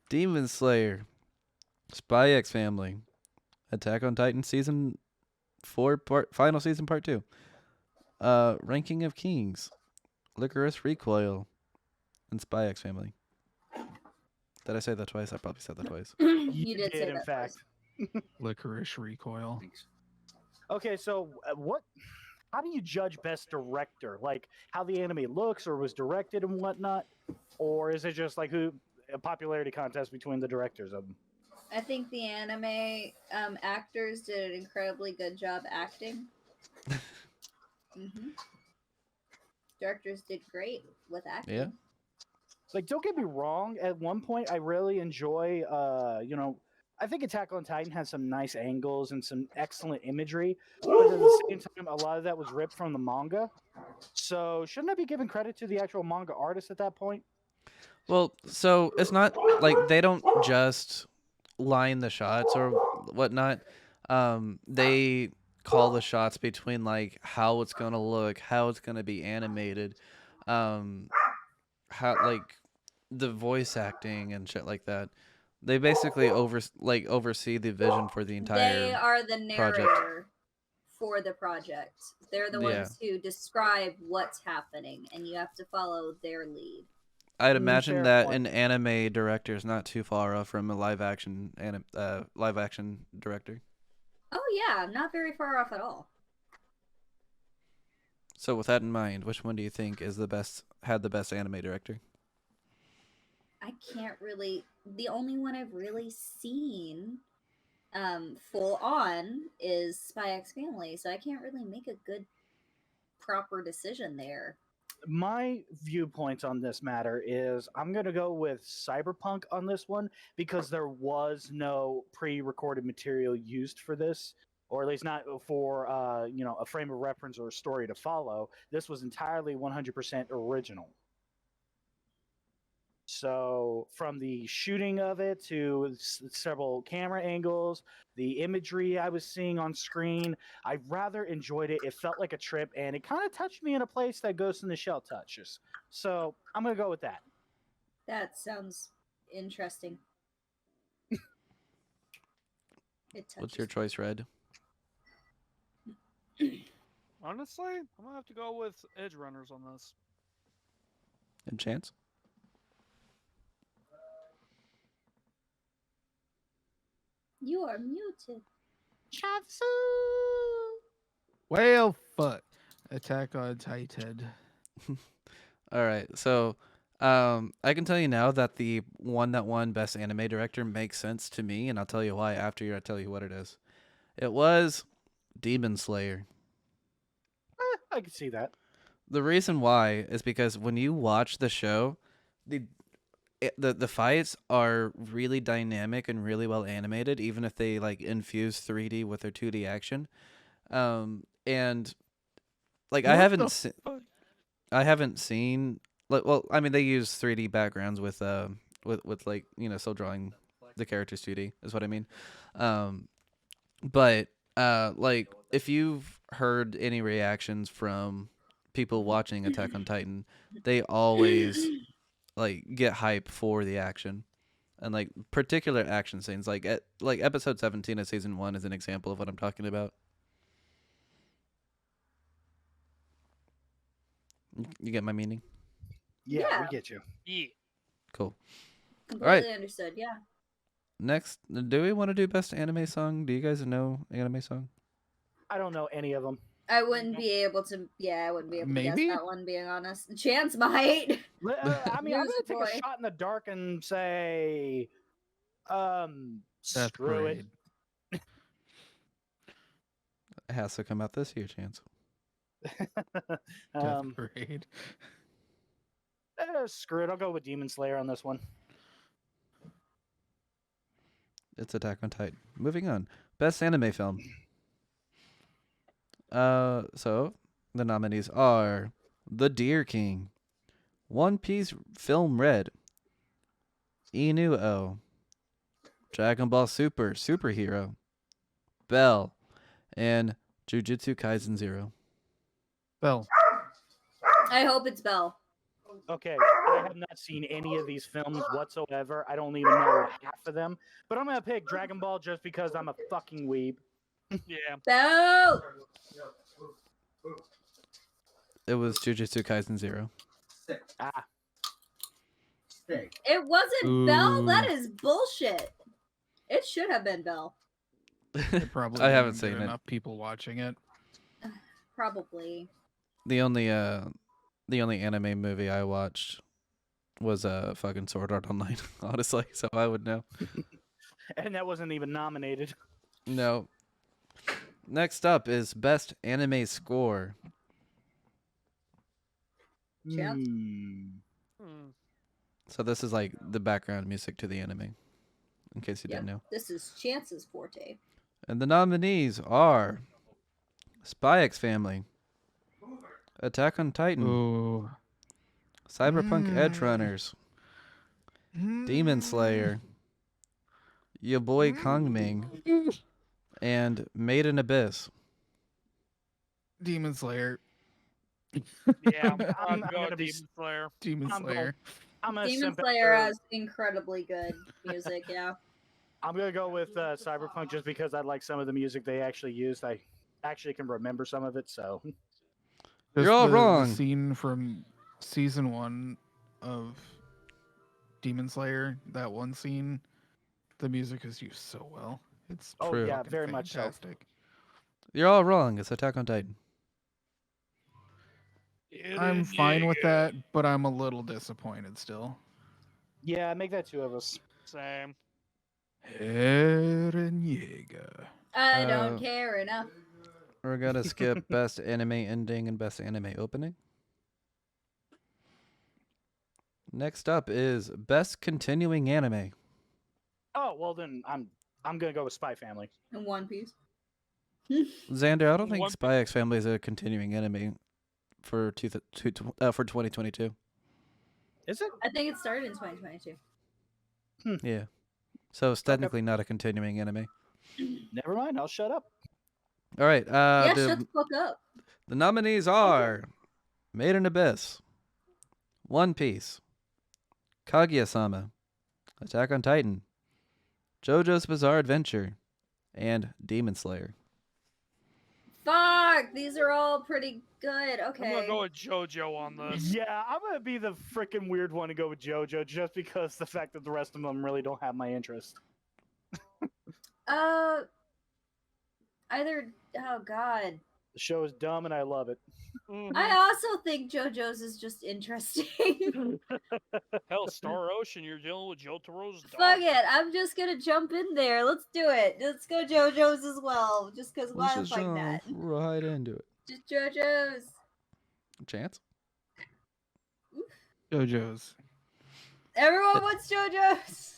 Demon Slayer, Spy X Family, Attack on Titan season 4 final season part 2, Ranking of Kings, Licorice Recoil, and Spy X Family. Did I say that twice? I probably said that twice. You did say in that fact. twice. Licorice Recoil. Okay, so what? How do you judge best director? Like how the anime looks or was directed and whatnot, or is it just like who a popularity contest between the directors of them? I think the anime actors did an incredibly good job acting. Directors did great with acting. Yeah. Like, don't get me wrong. At one point, I really enjoy. I think Attack on Titan has some nice angles and some excellent imagery, but at the same time, a lot of that was ripped from the manga. So, shouldn't I be giving credit to the actual manga artist at that point? Well, so it's not like they don't just line the shots or whatnot. They call the shots between like how it's gonna look, how it's gonna be animated, how like the voice acting and shit like that. They basically oversee the vision for the They entire are the project. narrator for the project. They're the Yeah. ones who describe what's happening, and you have to follow their lead. I'd imagine Fair that point. an anime director is not too far off from a live action director. Oh yeah, not very far off at all. So with that in mind, which one do you think is had the best anime director? I can't really. The only one I've really seen full on is Spy X Family, so I can't really make a good proper decision there. My viewpoint on this matter is I'm going to go with Cyberpunk on this one because there was no pre-recorded material used for this, or at least not for a frame of reference or a story to follow. This was entirely 100% original. So from the shooting of it to several camera angles, the imagery I was seeing on screen, I rather enjoyed it. It felt like a trip, and it kind of touched me in a place that Ghost in the Shell touches. So I'm gonna go with that. That sounds interesting. What's your choice, Red? Honestly, I'm gonna have to go with Edge Runners on this. And Chance? You are muted. Chansu! Well, fuck. Attack on Titan. All right. So, I can tell you now that the one that won Best Anime Director makes sense to me, and I'll tell you why after I tell you what it is. It was Demon Slayer. I can see that. The reason why is because when you watch the show, the fights are really dynamic and really well animated, even if they like infuse 3D with their 2D action. And like I haven't seen like, well, I mean they use 3D backgrounds with like, still drawing the characters 2D is what I mean. But like if you've heard any reactions from people watching Attack on Titan, they always like get hype for the action and like particular action scenes. Like episode 17 of season 1 is an example of what I'm talking about. You get my meaning? Yeah, we get you. Yeah. Cool. Completely understood. Yeah. Next, do we want to do best anime song? Do you guys know anime song? I don't know any of them. I wouldn't be able to. Yeah, I wouldn't be able to guess Maybe? that one. Being honest, Chance might. I mean, I'm gonna Music take boy. a shot in the dark and say, That's screw it. great. It has to come out this year, Chance. um, Parade. Screw it. I'll go with Demon Slayer on this one. It's Attack on Titan. Moving on. Best anime film. So the nominees are The Deer King, One Piece Film Red, Inu-Oh, Dragon Ball Super Superhero, Bell, and Jujutsu Kaisen 0. Bell. I hope it's Belle. Okay, I have not seen any of these films whatsoever. I don't even know half of them. But I'm gonna pick Dragon Ball just because I'm a fucking weeb. Yeah. Belle! It was Jujutsu Kaisen 0. Ah, It wasn't Belle? Ooh. That is bullshit. It should have been Belle. It probably I haven't didn't get seen it. enough people watching it. Probably. The only anime movie I watched was fucking Sword Art Online, honestly, so I would know. and that wasn't even nominated. No. Next up is Best Anime Score. Chance? Hmm. So this is like the background music to the anime, in case you didn't know. This is Chance's forte. And the nominees are Spy X Family, Attack on Titan, Ooh. Cyberpunk Edge Runners, Demon Slayer, Your Boy Kong Ming, and Made in Abyss. Demon Slayer. Yeah, I'm I'm gonna going be- Demon Slayer. Demon I'm going- Slayer. I'm gonna Demon simp Slayer after- has incredibly good music, yeah. I'm gonna go with Cyberpunk just because I like some of the music they actually used. I actually can remember some of it, so You're all wrong. The scene from season 1 of Demon Slayer, that one scene, the music is used so well. It's oh True. yeah, fucking very much so. fantastic. You're all wrong. It's Attack on Titan. I'm fine with that, but I'm a little disappointed still. Yeah, make that two of us. Same. Eren Yeager. I don't care enough. We're gonna skip Best Anime Ending and Best Anime Opening. Next up is Best Continuing Anime. Oh well, then I'm gonna go with Spy Family. In One Piece. Xander, I don't think One- Spy X Family is a continuing anime for 2022. Is it? I think it started in 2022. Yeah. So it's technically not a continuing anime. Never mind. I'll shut up. All right. Yeah, shut the fuck up. The nominees are Made in Abyss, One Piece, Kaguya-sama, Attack on Titan, JoJo's Bizarre Adventure, and Demon Slayer. Fuck! These are all pretty good. Okay. I'm gonna go with JoJo on this. Yeah, I'm gonna be the freaking weird one to go with JoJo just because the fact that the rest of them really don't have my interest. Either. Oh god. The show is dumb and I love it. Mhm. I also think JoJo's is just interesting. Hell, Star Ocean, you're dealing with Jotaro's dog. Fuck it. I'm just gonna jump in there. Let's do it. Let's go JoJo's as well. Just because why Let's the just fuck not? jump right into it. Just JoJo's. Chance? JoJo's. Everyone wants JoJo's.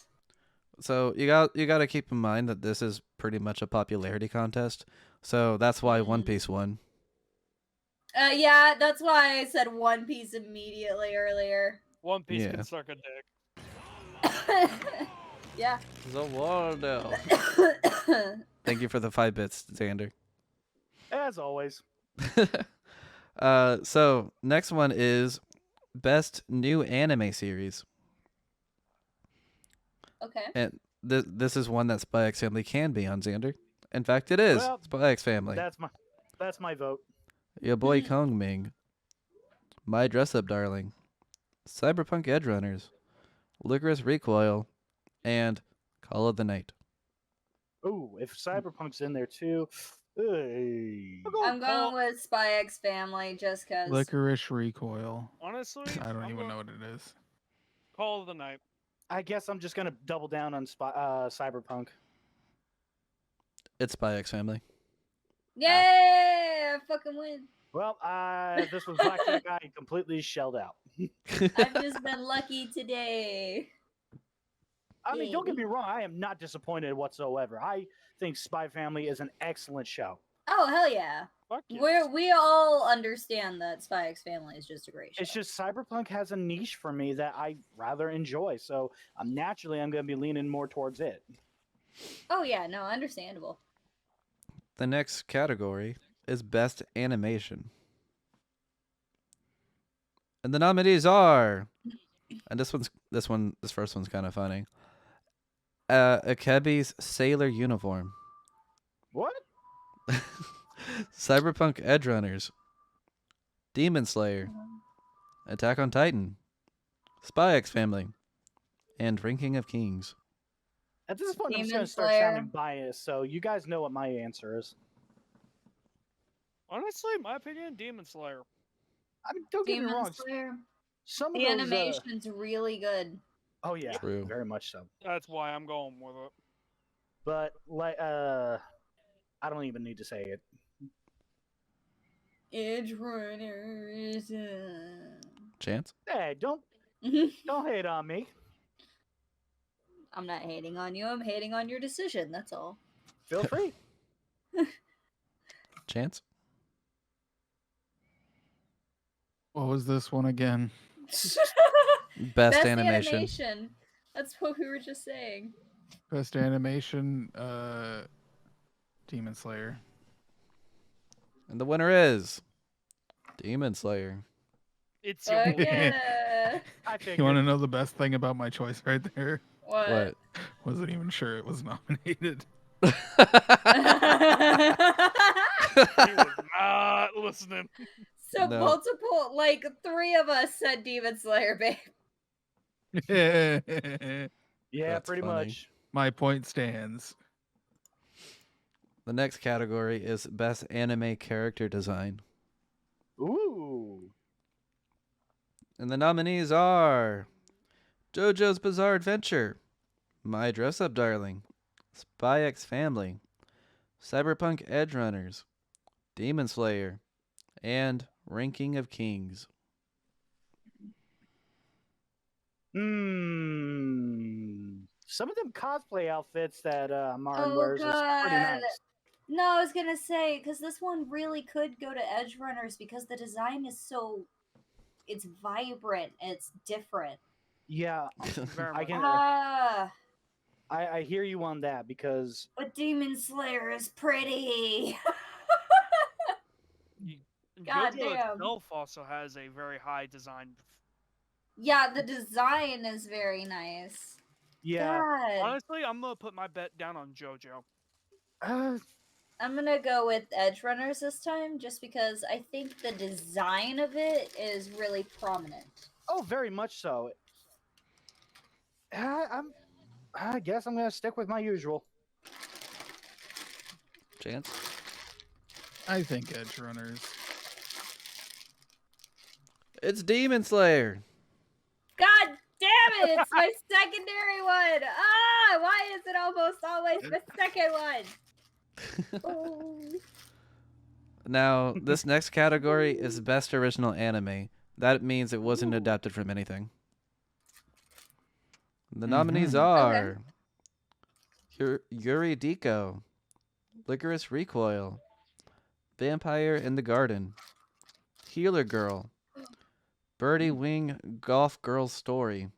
So you got to keep in mind that this is pretty much a popularity contest. So that's why One Piece won. Yeah, that's why I said One Piece immediately earlier. One Piece Yeah. can suck a dick. Yeah. Zawaldo. Thank you for the 5 bits, Xander. As always. So next one is Best New Anime Series. Okay. And this is one that Spy X Family can be on, Xander. In fact, it is Well, Spy X Family. That's my vote. Your boy Kong Ming, My Dress Up Darling, Cyberpunk Edge Runners, Licorice Recoil, and Call of the Night. Ooh, if Cyberpunk's in there too. Hey. I'm going with Spy X Family just because. Licorice Recoil. Honestly, I don't I'm even going know what it is. Call of the Night. I guess I'm just gonna double down on Cyberpunk. It's Spy X Family. Yay! I fucking win. Well, if this was blackjack, I completely shelled out. I've just been lucky today. I mean, don't get Yay. me wrong. I am not disappointed whatsoever. I think Spy Family is an excellent show. Oh hell yeah! Fuck yes. We all understand that Spy X Family is just a great show. It's just Cyberpunk has a niche for me that I rather enjoy. So I'm going to be leaning more towards it. Oh yeah, no, understandable. The next category is Best Animation. And the nominees are, and this first one's kind of funny. Akebi's Sailor Uniform, What? Cyberpunk Edgerunners, Demon Slayer, Attack on Titan, Spy X Family, and Ranking of Kings. At this point, I'm just Demon going to start Slayer. sounding biased. So you guys know what my answer is. Honestly, my opinion, Demon Slayer. I mean, don't get me Demon wrong. Slayer. Some The of those. animation's really good. Oh yeah, True. very much so. That's why I'm going with it. But like, I don't even need to say it. Edgerunners. Chance? Hey, don't hate on me. I'm not hating on you. I'm hating on your decision. That's all. Feel free. Chance? What was this one again? Best animation. That's what we were just saying. Best animation, Demon Slayer. And the winner is Demon Slayer. It's your Oh boy. yeah. I figured. You want to know the best thing about my choice right there? What? Wasn't even sure it was nominated. He was not listening. So No. multiple, like 3 of us said Demon Slayer, babe. Yeah, That's pretty funny. much. My point stands. The next category is Best Anime Character Design. Ooh. And the nominees are JoJo's Bizarre Adventure, My Dress Up Darling, Spy X Family, Cyberpunk Edgerunners, Demon Slayer, and Ranking of Kings. Some of them cosplay outfits that Marin Oh, wears is pretty God. nice. No, I was gonna say, because this one really could go to Edgerunners because the design is so, it's vibrant, and it's different. Yeah, Very I much. can. I hear you on that because But Demon Slayer is pretty. God JoJo damn. itself also has a very high design. Yeah, the design is very nice. yeah, God. Honestly, I'm gonna put my bet down on JoJo. I'm gonna go with Edgerunners this time, just because I think the design of it is really prominent. oh, very much so. I guess I'm gonna stick with my usual. Chance? I think Edgerunners. It's Demon Slayer. God damn it! It's my secondary one. Ah, why is it almost always the second one? Oh. Now, this next category is Best Original Anime. That means it wasn't adapted from anything. The nominees are Yuri Diko, Licorice Recoil, Vampire in the Garden, Healer Girl, Birdie Wing Golf Girl Story,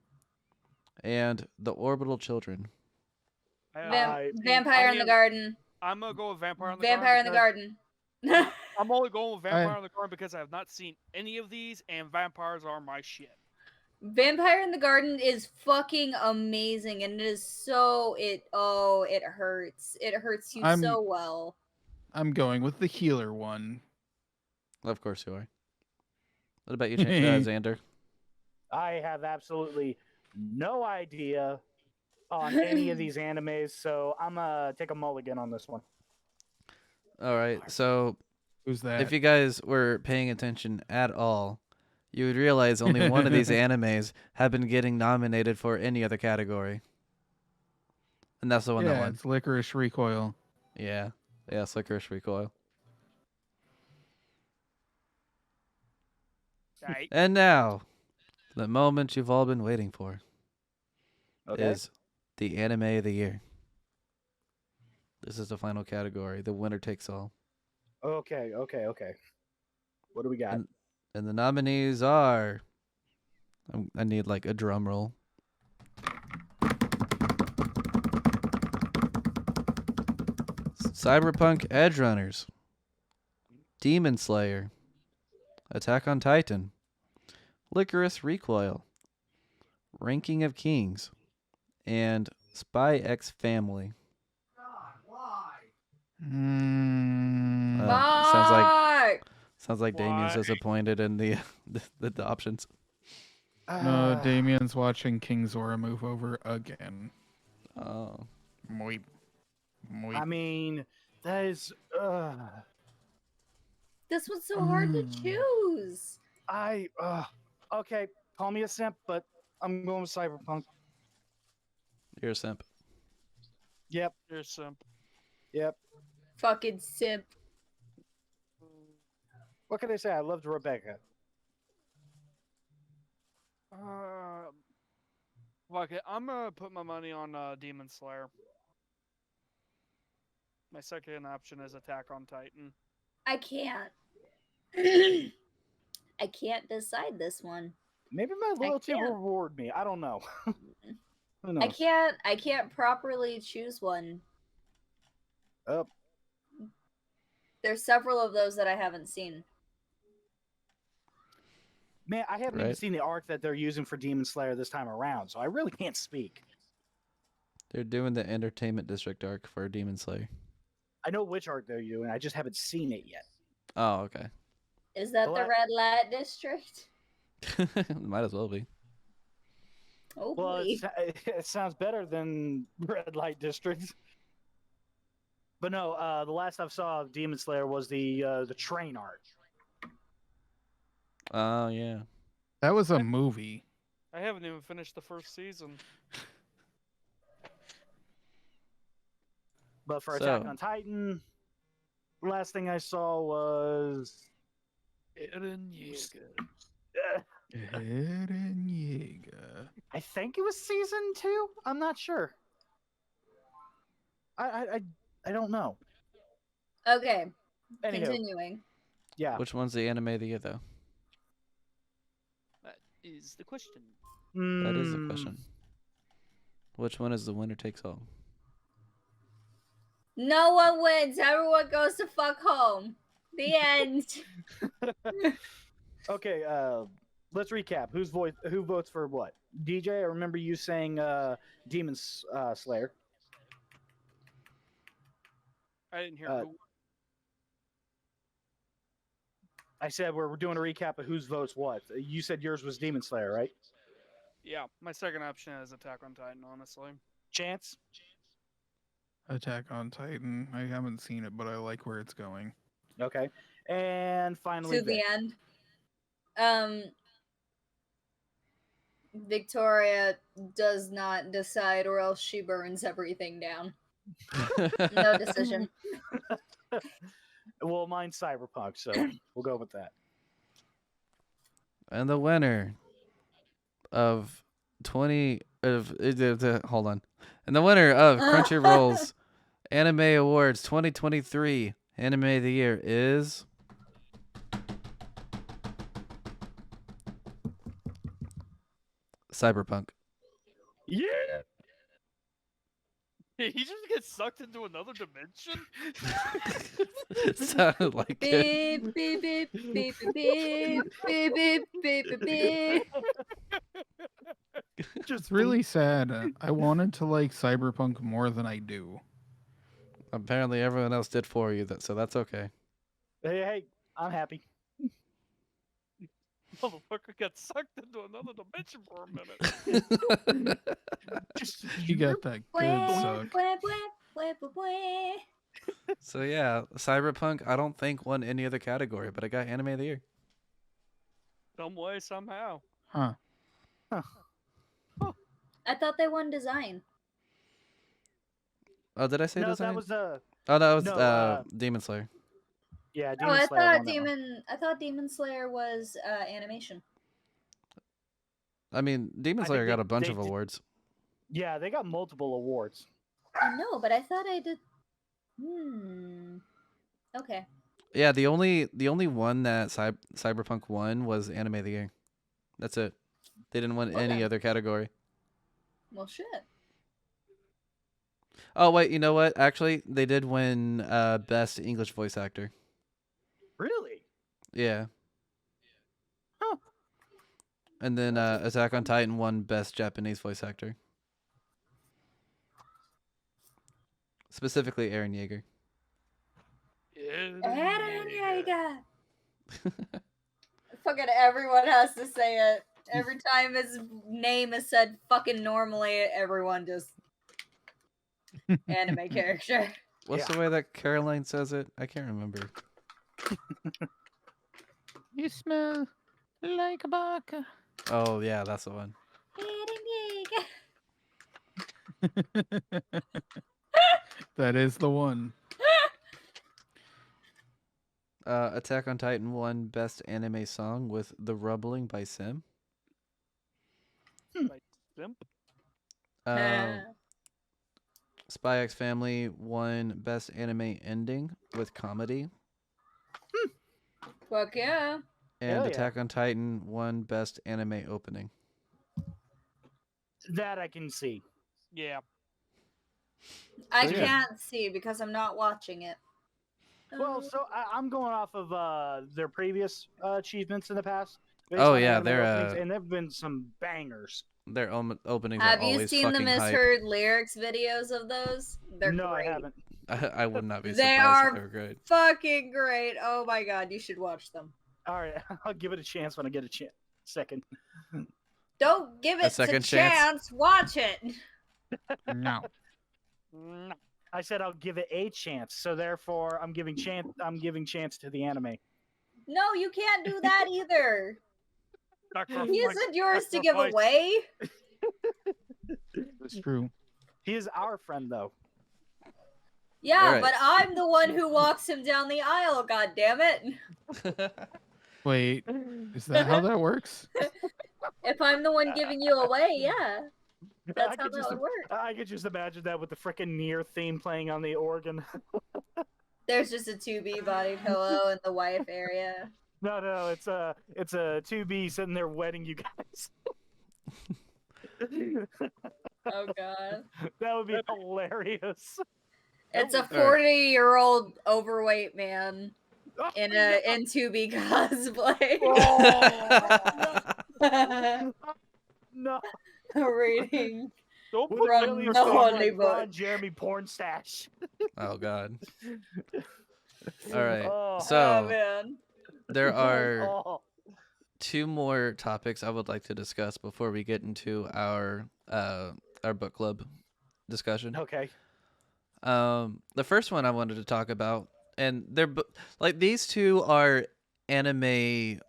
and The Orbital Children. Vampire in the Garden. I'm gonna go with Vampire in the Vampire in the Garden. Garden. I'm only going with Vampire in the Garden because I have not seen any of these, and vampires are my shit. Vampire in the Garden is fucking amazing, and it is so it hurts. It hurts you so well. I'm going with the healer one. Of course you are. What about you, Xander? I have absolutely no idea on any of these animes, so I'm gonna take a mulligan on this one. All right, so Who's that? if you guys were paying attention at all, you would realize only one of these animes have been getting nominated for any other category. And that's the one that yeah, won. it's Licorice Recoil. Yeah. Yeah, Licorice Recoil. Right. And now, the moment you've all been waiting for Okay. is the anime of the year. This is the final category. The winner takes all. Okay. What do we got? And the nominees are. I need like a drum roll. Cyberpunk Edge Runners, Demon Slayer, Attack on Titan, Licorice Recoil, Ranking of Kings, and Spy X Family. Mm, Sounds like Damien's Why? disappointed in the the options. Damien's watching King Zora move over again. Oh, Moip. I mean, that is. This one's so hard to choose. Okay, call me a simp, but I'm going with Cyberpunk. you're a simp. Yep. You're a simp. Fucking simp. What can I say? I loved Rebecca. Fuck it. I'm gonna put my money on Demon Slayer. My second option is Attack on Titan. I can't. I can't decide this one. Maybe my loyalty will can't. reward me. I don't know. Who knows? I can't properly choose one. Oh, There's several of those that I haven't seen. man, I haven't even Right. seen the arc that they're using for Demon Slayer this time around, so I really can't speak. They're doing the Entertainment District arc for Demon Slayer. I know which arc they're doing. I just haven't seen it yet. Oh, okay. Is that the Well, red light district? Might as well be. Oh Well, boy. it sounds better than Red Light District. But no, the last I saw of Demon Slayer was the train arc. Oh, yeah. That was a movie. I haven't even finished the first season. But for Attack So- on Titan, the last thing I saw was Eren Yeager. Eren Yeager. I think it was season 2. I'm not sure. I don't know. Okay, Anywho, continuing. yeah. Which one's the anime of the year, though? That is the question. That is the question. Which one is the winner takes all? No one wins. Everyone goes to fuck home. The end. Okay, let's recap. Who votes for what? DJ, I remember you saying Demon Slayer. I didn't hear Uh, who. I said we're doing a recap of whose votes what. You said yours was Demon Slayer, right? Yeah, my second option is Attack on Titan, honestly. Chance? Attack on Titan. I haven't seen it, but I like where it's going. Okay. And finally, To the Vic. end. Victoria does not decide, or else she burns everything down. No decision. Well, mine's Cyberpunk, so we'll go with that. And the winner of hold on. And the winner of Crunchyroll's Anime Awards 2023 Anime of the Year is Cyberpunk. Yeah. He just gets sucked into another dimension? It sounded like it. Beep, beep, beep, beep, beep, beep, beep, beep, beep, beep. It's really sad. I wanted to like Cyberpunk more than I do. Apparently everyone else did for you, so that's okay. Hey, I'm happy. Motherfucker got sucked into another dimension for a minute. You got that good suck. Bwah, bwah, bwah, bwah. So yeah, Cyberpunk I don't think won any other category, but I got Anime of the Year. Some way, somehow. Huh. I thought they won design. Oh, did I say No, design? that was Oh, that was no, Demon Slayer. Yeah, Oh, Demon Slayer won that one. I thought Demon Slayer was animation. I mean, Demon I Slayer think got a bunch they of awards. Yeah, they got multiple awards. I know, but I thought I did. Okay. Yeah, the only one that Cyberpunk won was Anime of the Year. That's it. They didn't win any Okay. other category. Well, shit. Oh wait, you know what? Actually, they did win best English voice actor. Really? Yeah. Huh. And then Attack on Titan won best Japanese voice actor. Specifically Eren Yeager. Eren Yeager. Fucking everyone has to say it. Every time his name is said fucking normally, everyone just anime character. What's the way that Caroline says it? I can't remember. You smell like a baka. Oh yeah, that's the one. Eren Yeager. That is the one. Attack on Titan won best anime song with "The Rumbling" by Sim. Like, simp. Spy X Family won best anime ending with comedy, Fuck yeah. and Hell yeah. Attack on Titan won best anime opening. That I can see. Yeah. I So, yeah. can't see because I'm not watching it. Well, so I'm going off of their previous achievements in the past. based Oh, on yeah, anime they're, openings, and there've been some bangers. Their openings Have are you always seen the fucking hype. misheard lyrics videos of those? They're No, great. I haven't. I would not be They surprised if are they were great. fucking great. Oh my god, you should watch them. All right, I'll give it a chance when I get a second. Don't give A it second to chance? chance. Watch it. No. No. I said I'll give it a chance, so therefore I'm giving chance to the anime. No, you can't do that either. He isn't yours to give Sacrifice. away. It's true. He is our friend, though. Yeah, Alright. but I'm the one who walks him down the aisle, god damn it. Wait, is that how that works? If I'm the one giving you away, yeah. That's how could that just, would work. I could just imagine that with the frickin' Nier theme playing on the organ. There's just a 2B body pillow in the wife area. No, it's a 2B sitting there wedding you guys. Oh god. That would be hilarious. It's a Alright. 40-year-old overweight man in 2B cosplay. No. Reading Don't With put From that Billy in the your Ron Holy Book. Jeremy porn stash. Oh god. All right. Oh, Oh So man. there are oh. two more topics I would like to discuss before we get into our book club discussion. Okay. The first one I wanted to talk about, and they're like these two are anime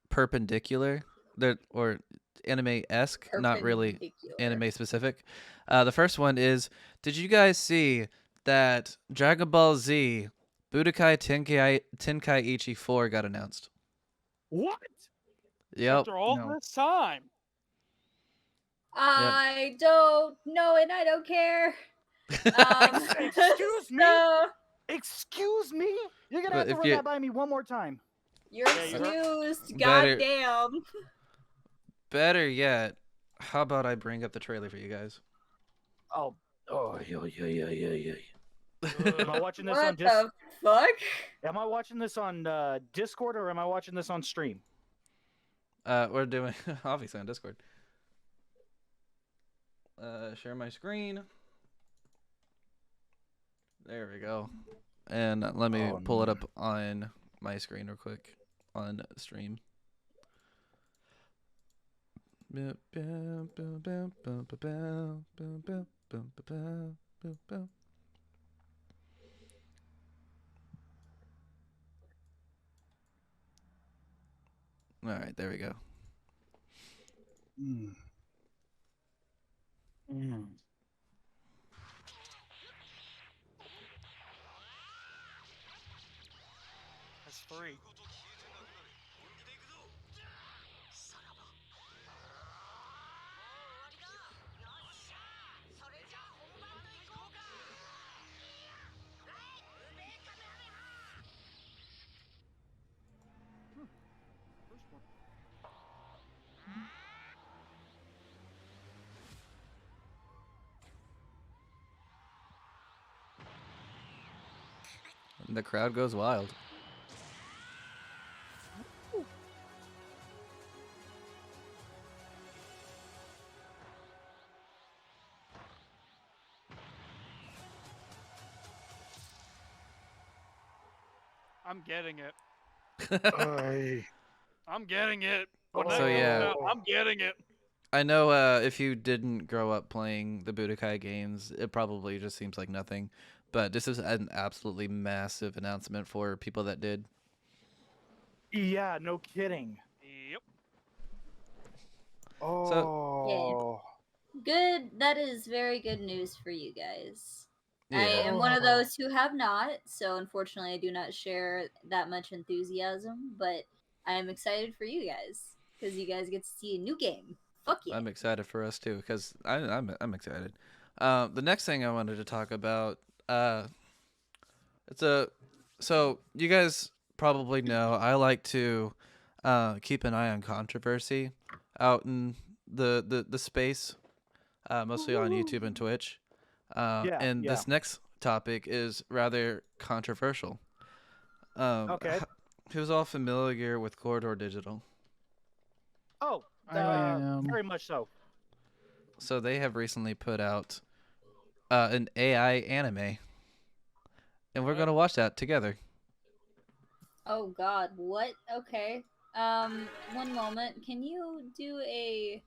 perpendicular. They're or anime-esque, not really Perpendicular. anime specific. The first one is, did you guys see that Dragon Ball Z Budokai Tenkaichi 4 got announced? What? Yep. After all No. this time. I don't know and I don't care. Excuse me? So Excuse me? You're gonna But have to if run you- that by me one more time. you're Yeah, you're- excused. Better- Goddamn. Better yet, how about I bring up the trailer for you guys? Oh, yeah. Am I watching this on What the fuck? Am I watching this on Discord or am I watching this on stream? We're doing obviously on Discord. Share my screen. There we go. And let me Oh, pull it no. up on my screen real quick on stream. All right, there we go. 3. First one. And the crowd goes wild. I'm getting it. I I'm getting it. When So, that comes yeah. out, I'm getting it. I know if you didn't grow up playing the Budokai games, it probably just seems like nothing. But this is an absolutely massive announcement for people that did. Yeah, no kidding. Yep. Oh. Good. That is very good news for you guys. I Yeah. am one of those who have not, so unfortunately, I do not share that much enthusiasm. But I am excited for you guys because you guys get to see a new game. Fuck yeah! I'm excited for us too because I'm excited. The next thing I wanted to talk about, so you guys probably know I like to keep an eye on controversy out in the space, mostly on YouTube and Twitch. Yeah, And yeah. this next topic is rather controversial. Okay. Who's all familiar with Corridor Digital? Oh, I am. very much so. So they have recently put out an AI anime, and we're gonna watch that together. Oh God, what? Okay. One moment. Can you do a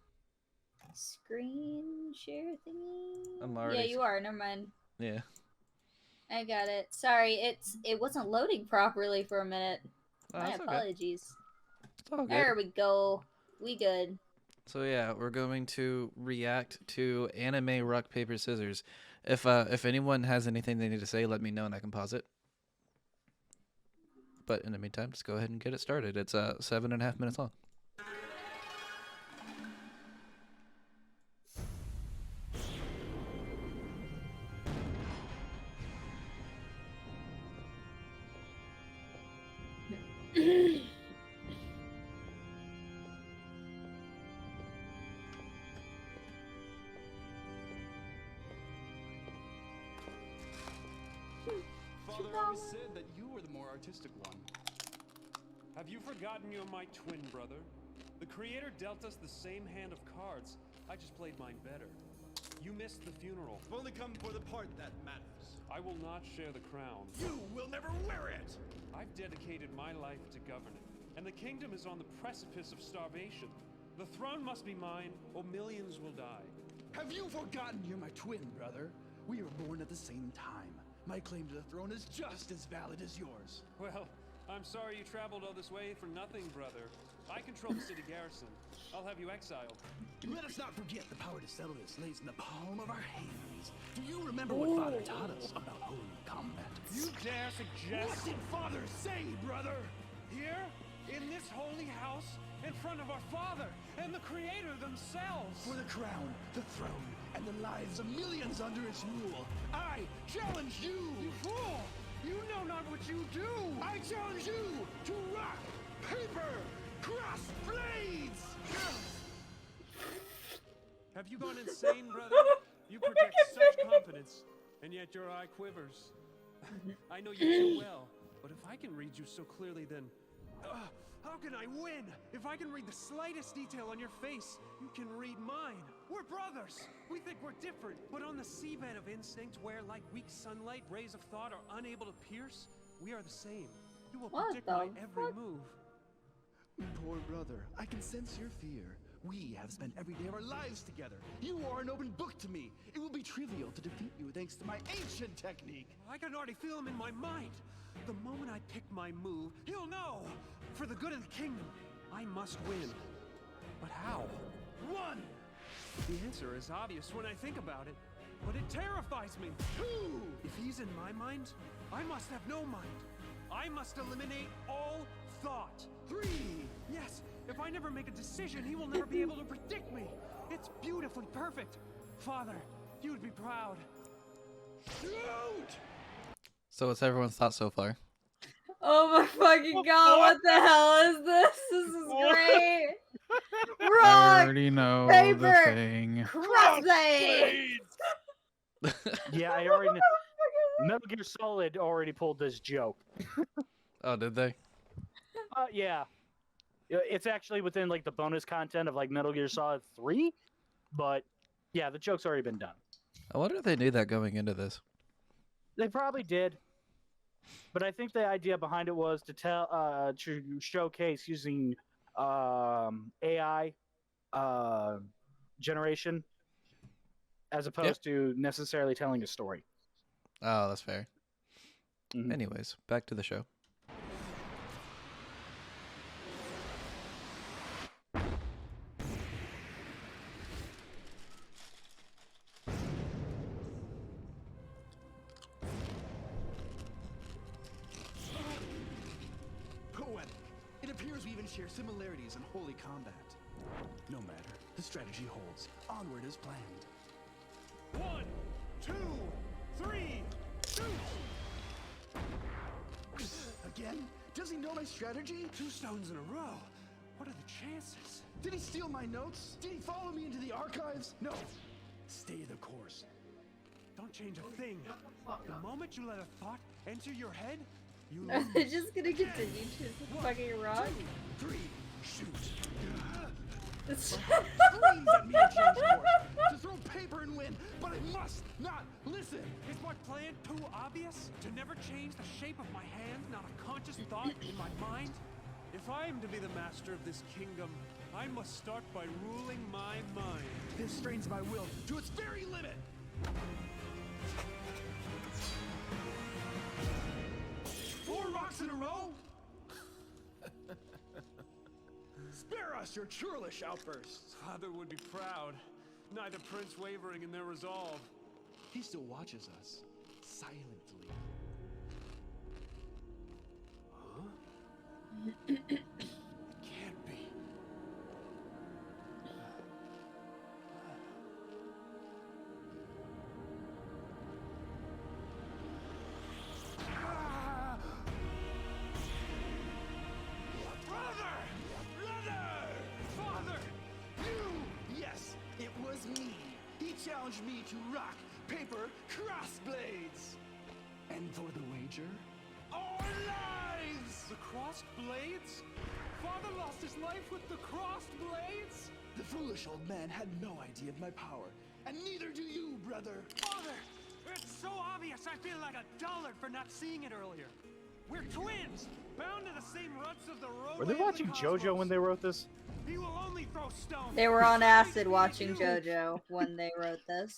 screen share thingy? I'm Yeah, already- you are. Never mind. Yeah. I got it. Sorry, it wasn't loading properly for a minute. Oh, My that's okay. apologies. It's all good. There we go. We good. So yeah, we're going to react to anime rock paper scissors. If anyone has anything they need to say, let me know and I can pause it. But in the meantime, just go ahead and get it started. It's 7.5 minutes long. Father always said that you were the more artistic one. Have you forgotten you're my twin brother? The creator dealt us the same hand of cards. I just played mine better. You missed the funeral. I've only come for the part that matters. I will not share the crown. You will never wear it! I've dedicated my life to governing, and the kingdom is on the precipice of starvation. The throne must be mine, or millions will die. Have you forgotten you're my twin brother? We were born at the same time. My claim to the throne is just as valid as yours. Well, I'm sorry you traveled all this way for nothing, brother. I control the city garrison. I'll have you exiled. Let us not forget the power to settle this lays in the palm of our hands. Do you remember what Father taught us about holy combat? You dare suggest... What did Father say, brother? Here, in this holy house, in front of our Father and the Creator themselves. For the crown, the throne, and the lives of millions under its rule, I challenge you! You fool! You know not what you do! I challenge you to rock, paper, cross blades! Have you gone insane, brother? You project such confidence, and yet your eye quivers. I know you too well, but if I can read you so clearly, then... how can I win? If I can read the slightest detail on your face, you can read mine. We're brothers. We think we're different, but on the seabed of instinct where, like weak sunlight, rays of thought are unable to pierce, we are the same. You will What predict the my every fuck? move. Poor brother, I can sense your fear. We have spent every day of our lives together. You are an open book to me. It will be trivial to defeat you thanks to my ancient technique. I can already feel him in my mind. The moment I pick my move, he'll know. For the good of the kingdom, I must win. But how? One, The answer is obvious when I think about it, but it terrifies me. two, If he's in my mind, I must have no mind. I must eliminate all thought. 3. Yes, if I never make a decision, he will never be able to predict me. It's beautifully perfect. Father, you would be proud. Shoot! So what's everyone's thoughts so far? Oh my fucking god, what the hell is this? This is great! I Rock! already know paper, the thing. Crossblade! Yeah, I already know. Metal Gear Solid already pulled this joke. Oh, did they? Yeah. It's actually within like the bonus content of like Metal Gear Solid 3, but yeah, the joke's already been done. I wonder if they knew that going into this. They probably did, but I think the idea behind it was to to showcase using AI generation as opposed to necessarily telling a story. Oh, that's fair. Mhm. Anyways, back to the show. Poetic. It appears we even share similarities in holy combat. No matter. The strategy holds. Onward as planned. 1, 2, 3, shoot! Again? Does he know my strategy? 2 stones in a row. What are the chances? Did he steal my notes? Did he follow me into the archives? No. Stay the course. Don't change a thing. The moment you let a thought enter your head, you Are lose. they just gonna continue to fucking rock? 3, shoot. It's- Screams at me to change course, to throw paper and win, but I must not listen. Is my plan too obvious? To never change the shape of my hand, not a conscious thought in my mind? If I am to be the master of this kingdom, I must start by ruling my mind. This strains my will to its very limit. 4 rocks in a row? Spare us your churlish outbursts. Father would be proud. Neither prince wavering in their resolve. He still watches us, silently. Can't be. Brother! Brother! Father! You! Yes, it was me. He challenged me to rock, paper, crossblades. And for the wager, our lives! The crossed blades? Father lost his life with the crossed blades? The foolish old man had no idea of my power, and neither do you, brother. Father! It's so obvious I feel like a dullard for not seeing it earlier. We're twins, bound to the same ruts of the road. Were they watching JoJo when they wrote this? He will only throw stones. They were on acid watching JoJo when they wrote this.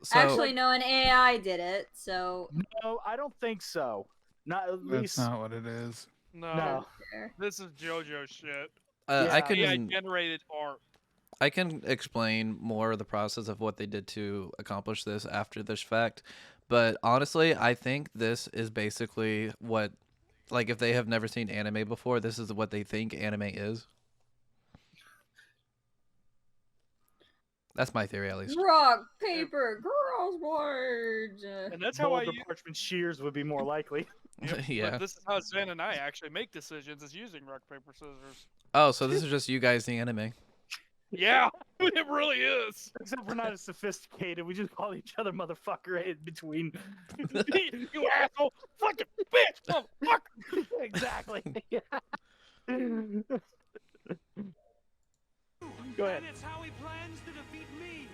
So, Actually, no, an AI did it, so... No, I don't think so. Not at That's least. not what it is. No. This is JoJo shit. I Yeah. AI can generated art. I can explain more of the process of what they did to accomplish this after this fact, but honestly, I think this is basically what, like, if they have never seen anime before, this is what they think anime is. That's my theory, at least. Rock, paper, girls' words. And that's how I Boulder Parchment Shears would be more likely. Yeah. But this is how Zen and I actually make decisions, is using rock, paper, scissors. Oh, so this is just you guys, the anime. Yeah, it really is. Except we're not as sophisticated. We just call each other motherfucker in between. You asshole! Fucking bitch! Motherfucker! Exactly. Yeah. Go ahead. And it's how he plans to defeat me.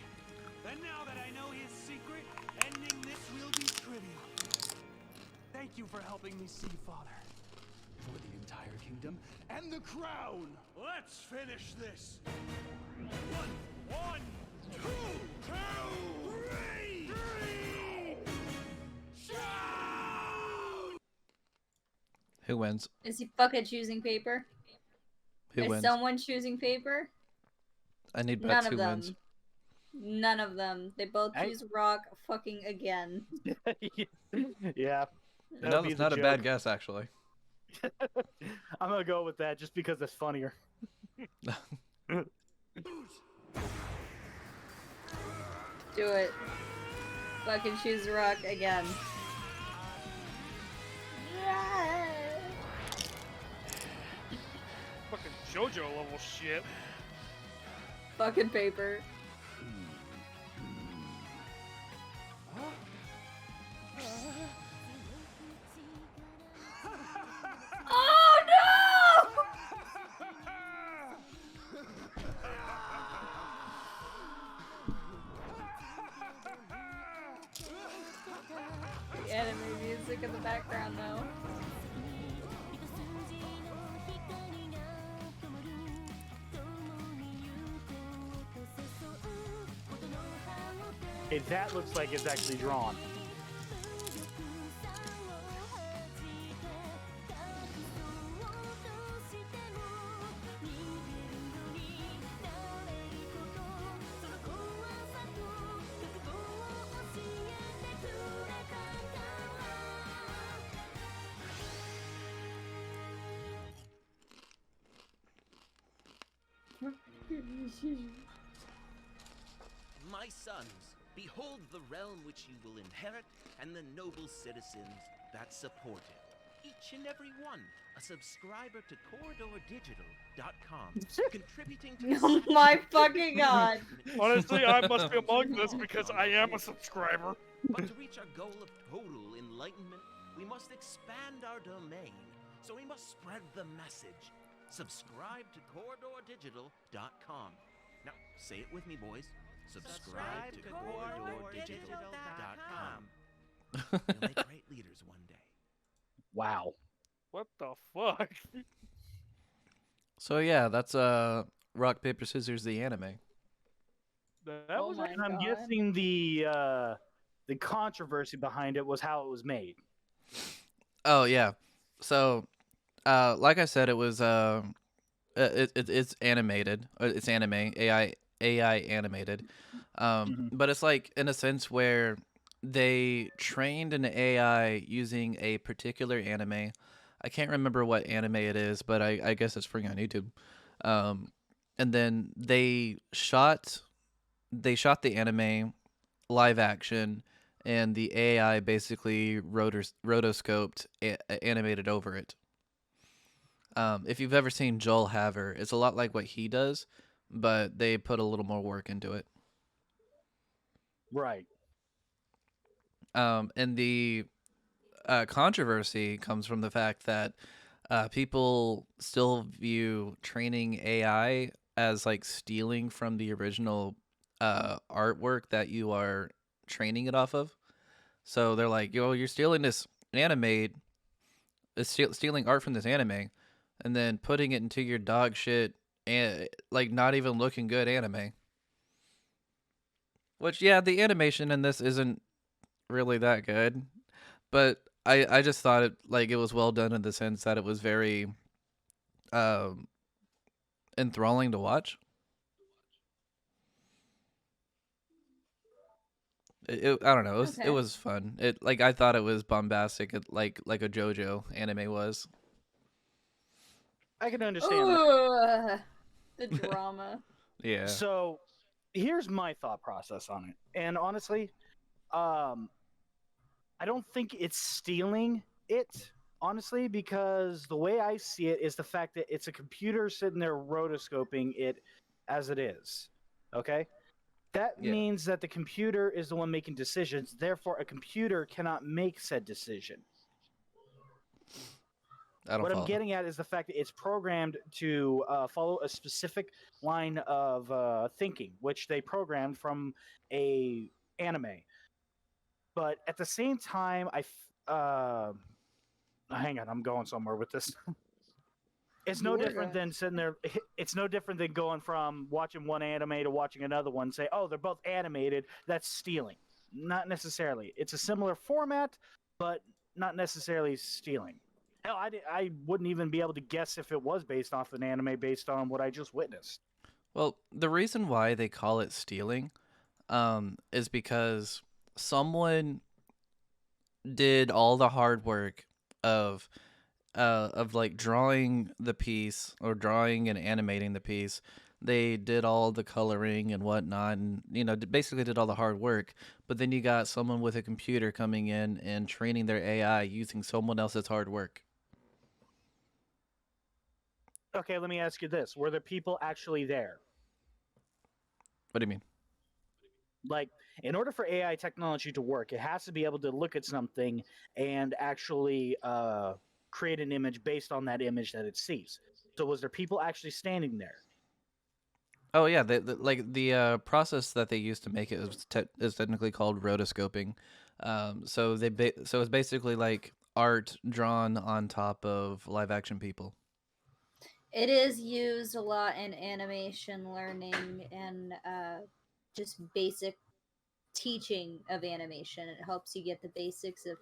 And now that I know his secret, ending this will be trivial. Thank you for helping me see, Father. For the entire kingdom and the crown. Let's finish this. One, two, three. Shout! Who wins? Is he fucking choosing paper? Who Is wins? someone choosing paper? I need None bets. of Who them. wins? None of them. They both I- choose rock fucking again. Yeah. That No, would be that's the not a bad joke. guess, actually. I'm gonna go with that just because it's funnier. Do it. Fucking choose rock again. Fucking JoJo level shit. Fucking paper. Oh no! The anime music in the background though. Hey, that looks like it's actually drawn. My sons, behold the realm which you will inherit and the noble citizens that support it. Each and every one a subscriber to CorridorDigital.com, contributing to Oh my fucking god. Honestly, I must be among this because I am a subscriber. But to reach our goal of total enlightenment, we must expand our domain. So we must spread the message. Subscribe to CorridorDigital.com. Now, say it with me, boys. Subscribe to CorridorDigital.com. You'll make great leaders one day. Wow. What the fuck? So yeah, that's Rock Paper Scissors the anime. That Oh was my And I'm God. guessing the controversy behind it was how it was made. Oh yeah. So like I said, it was it's animated. It's anime, AI animated. But it's like in a sense where they trained an AI using a particular anime. I can't remember what anime it is, but I guess it's free on YouTube. And then they shot the anime live action, and the AI basically rotoscoped animated over it. If you've ever seen Joel Haver, it's a lot like what he does, but they put a little more work into it. Right. And the controversy comes from the fact that people still view training AI as like stealing from the original artwork that you are training it off of. So they're like, yo, you're stealing this stealing art from this anime, and then putting it into your dog shit and like not even looking good anime. Which yeah, the animation in this isn't really that good, but I just thought it was well done in the sense that it was very um enthralling to watch. I don't know. It Okay. was fun. It like I thought it was bombastic, like a JoJo anime was. I can understand that. Ugh, the drama. Yeah. So here's my thought process on it. And honestly, I don't think it's stealing it, honestly, because the way I see it is the fact that it's a computer sitting there rotoscoping it as it is. Okay? That Yeah. means that the computer is the one making decisions. Therefore, a computer cannot make said decision. I don't What I'm follow. getting at is the fact that it's programmed to follow a specific line of thinking, which they programmed from a anime. But at the same time, hang on, I'm going somewhere with this. It's no You're different going. than sitting there. It's no different than going from watching one anime to watching another one. And say, oh, they're both animated. That's stealing. Not necessarily. It's a similar format, but not necessarily stealing. Hell, I wouldn't even be able to guess if it was based off an anime based on what I just witnessed. Well, the reason why they call it stealing is because someone did all the hard work of like drawing the piece or drawing and animating the piece. They did all the coloring and whatnot, and basically did all the hard work. But then you got someone with a computer coming in and training their AI using someone else's hard work. Okay, let me ask you this: were the people actually there? What do you mean? Like, in order for AI technology to work, it has to be able to look at something and actually create an image based on that image that it sees. So, was there people actually standing there? Oh yeah, like the process that they use to make it is technically called rotoscoping. So it's basically like art drawn on top of live action people. It is used a lot in animation learning and just basic teaching of animation. It helps you get the basics of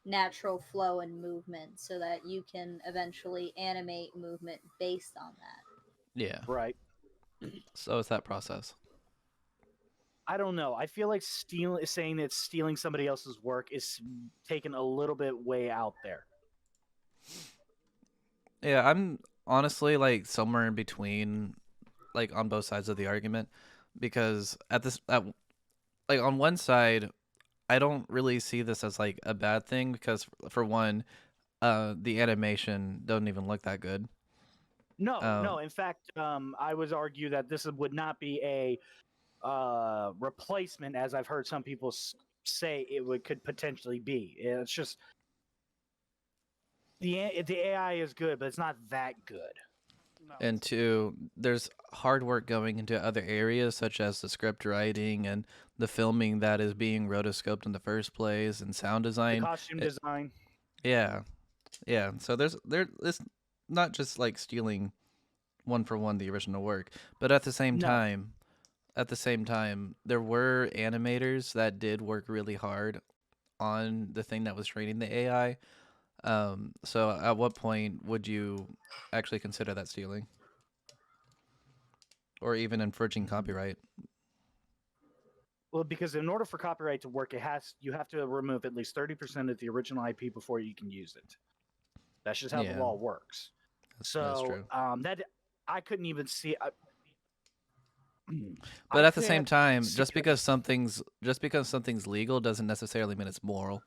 natural flow and movement so that you can eventually animate movement based on that. Yeah. Right. So it's that process. I don't know. I feel like saying that stealing somebody else's work is taken a little bit way out there. Yeah, I'm honestly like somewhere in between, like on both sides of the argument, because like on one side, I don't really see this as like a bad thing because for one, the animation doesn't even look that good. No, Um, no. In fact, I would argue that this would not be a replacement, as I've heard some people say could potentially be. It's just the AI is good, but it's not that good. No. and two, there's hard work going into other areas such as the script writing and the filming that is being rotoscoped in the first place and sound The design. costume It- design. yeah, yeah. So it's not just like stealing one for one the original work, but at the same No. time, there were animators that did work really hard on the thing that was training the AI. So at what point would you actually consider that stealing? Or even infringing copyright? Well, because in order for copyright to work, you have to remove at least 30% of the original IP before you can use it. That's just how the Yeah. law works. That's So true. that I couldn't even see. But I at the same can't time, see- just because something's legal doesn't necessarily mean it's moral.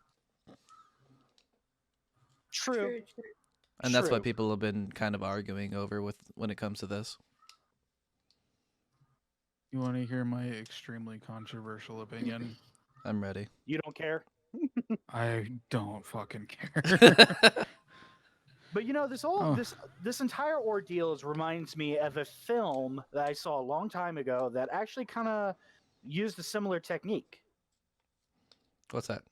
True. And that's what True. people have been kind of arguing over when it comes to this. You want to hear my extremely controversial opinion? I'm ready. You don't care. I don't fucking care. But this this entire ordeal reminds me of a film that I saw a long time ago that actually kind of used a similar technique. What's that?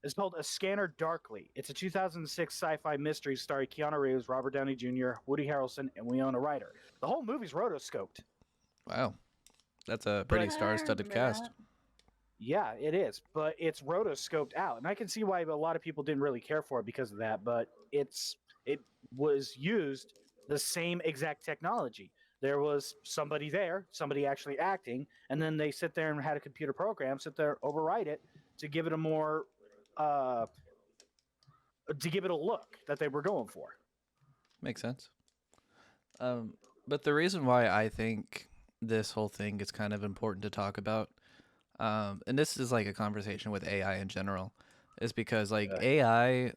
It's called A Scanner Darkly. It's a 2006 sci-fi mystery starring Keanu Reeves, Robert Downey Jr., Woody Harrelson, and Winona Ryder. The whole movie's rotoscoped. Wow. That's a pretty But- star-studded cast. Yeah, it is, but it's rotoscoped out, and I can see why a lot of people didn't really care for it because of that. But it was used the same exact technology. There was somebody there, somebody actually acting, and then they sit there and had a computer program override it to give it a more to give it a look that they were going for. Makes sense. But the reason why I think this whole thing is kind of important to talk about, and this is like a conversation with AI in general, is because like AI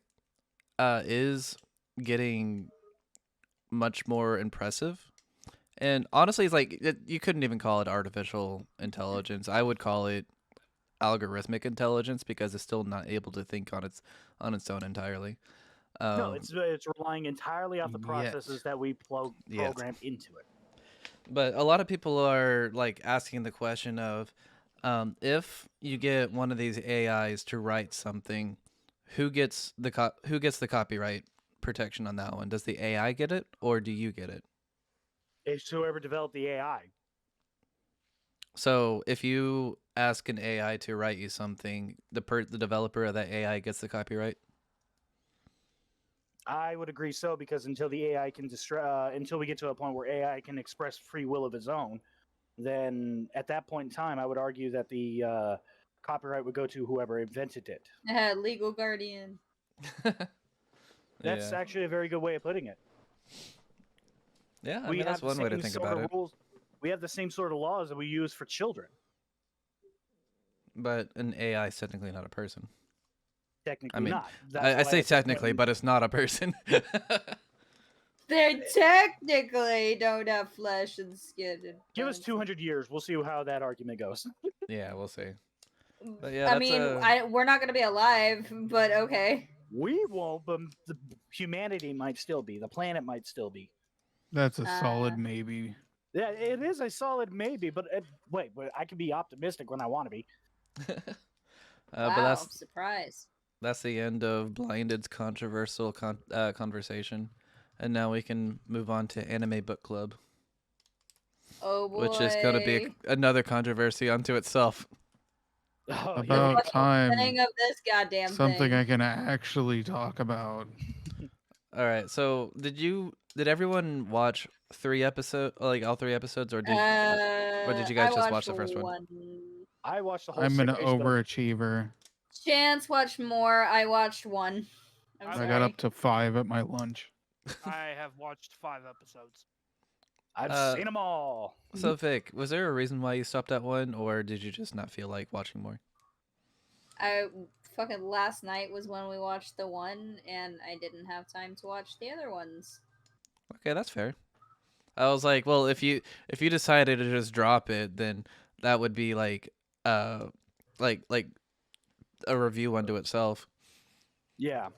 is getting much more impressive. And honestly, it's like you couldn't even call it artificial intelligence. I would call it algorithmic intelligence because it's still not able to think on its own entirely. No, it's relying entirely off the processes that we program into it. But a lot of people are like asking the question of, if you get one of these AIs to write something, who gets the copyright protection on that one? Does the AI get it, or do you get it? It's whoever developed the AI. So if you ask an AI to write you something, the developer of that AI gets the copyright. I would agree so, because until the AI can until we get to a point where AI can express free will of its own, then at that point in time, I would argue that the copyright would go to whoever invented it. Legal guardian. That's Yeah. actually a very good way of putting it. Yeah, I We mean that's have the one way to same think sort about of it. rules. We have the same sort of laws that we use for children. But an AI is technically not a person. Technically mean, not. I say said technically, but it's not a person. They technically don't have flesh and skin. And give us bones. 200 years. We'll see how that argument goes. Yeah, we'll see. But yeah, I that's mean, a... we're not gonna be alive, but okay. We won't, but the humanity might still be. The planet might still be. That's a solid maybe. Yeah, it is a solid maybe, but wait, but I can be optimistic when I want to be. But Wow, surprise. that's the end of Blinded's controversial conversation, and now we can move on to Anime Book Club, Oh boy. which is going to be another controversy unto itself. Oh, About time. Beginning of this goddamn Something thing. I can actually talk about. All right, so did everyone watch all 3 episodes, or did you guys just watch the first one? I watched the whole I'm an series, but overachiever. Chance watched more. I watched 1. I'm I sorry. got up to 5 at my lunch. I have watched 5 episodes. I've seen them all. So Vic, was there a reason why you stopped at 1, or did you just not feel like watching more? Fucking last night was when we watched the 1, and I didn't have time to watch the other ones. Okay, that's fair. I was like, well, if you decided to just drop it, then that would be like a review unto itself. Yeah.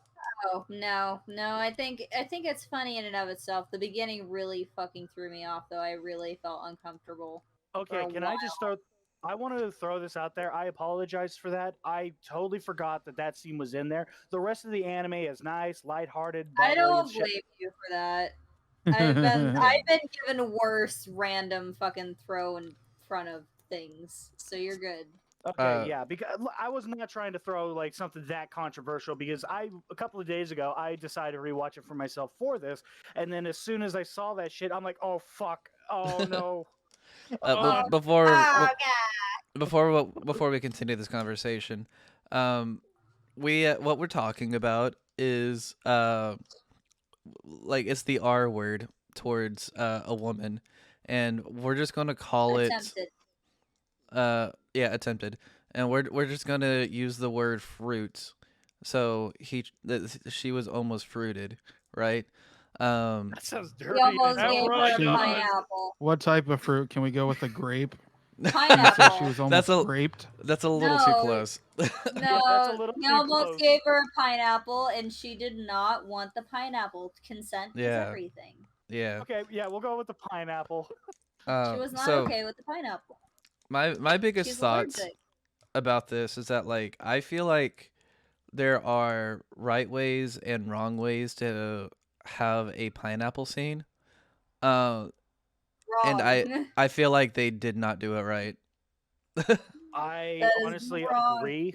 Oh no! I think it's funny in and of itself. The beginning really fucking threw me off, though. I really felt uncomfortable. Okay, can I just start? I want to throw this out there. I apologize for that. I totally forgot that scene was in there. The rest of the anime is nice, lighthearted. I don't bubbly, blame you for that. I've been given worse random fucking throw in front of things, so you're good. Okay, yeah, because I was not trying to throw like something that controversial because a couple of days ago I decided to rewatch it for myself for this, and then as soon as I saw that shit, I'm like, oh fuck, oh no. Before we continue this conversation, what we're talking about is it's the R word towards a woman, and we're just gonna call Attempted. attempted, and we're just gonna use the word fruit. So she was almost fruited, right? That sounds dirty. He almost That gave her right a does. pineapple. What type of fruit? Can we go with a grape? Pineapple. So she was almost graped. That's a little too No. close. No, that's a little he too almost close. gave her a pineapple, and she did not want the pineapple. Consent is Yeah. everything. Yeah. Okay, yeah, we'll go with the pineapple. She was not okay with the pineapple. My biggest She's thoughts allergic. about this is that I feel like there are right ways and wrong ways to have a pineapple scene. And Wrong. I feel like they did not do it right. I That is honestly wrong. agree.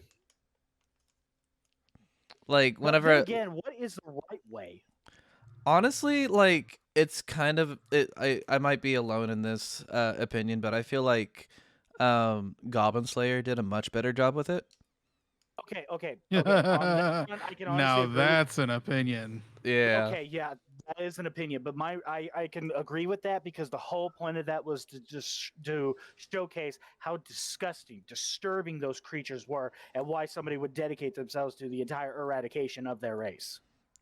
Like But whenever then again, what is the right way? honestly, it's kind of I might be alone in this opinion, but I feel like Goblin Slayer did a much better job with it. Okay. On that one, I can honestly Now agree. that's an opinion. Yeah. Okay, yeah, that is an opinion, but I can agree with that because the whole point of that was to just to showcase how disgusting, disturbing those creatures were, and why somebody would dedicate themselves to the entire eradication of their race.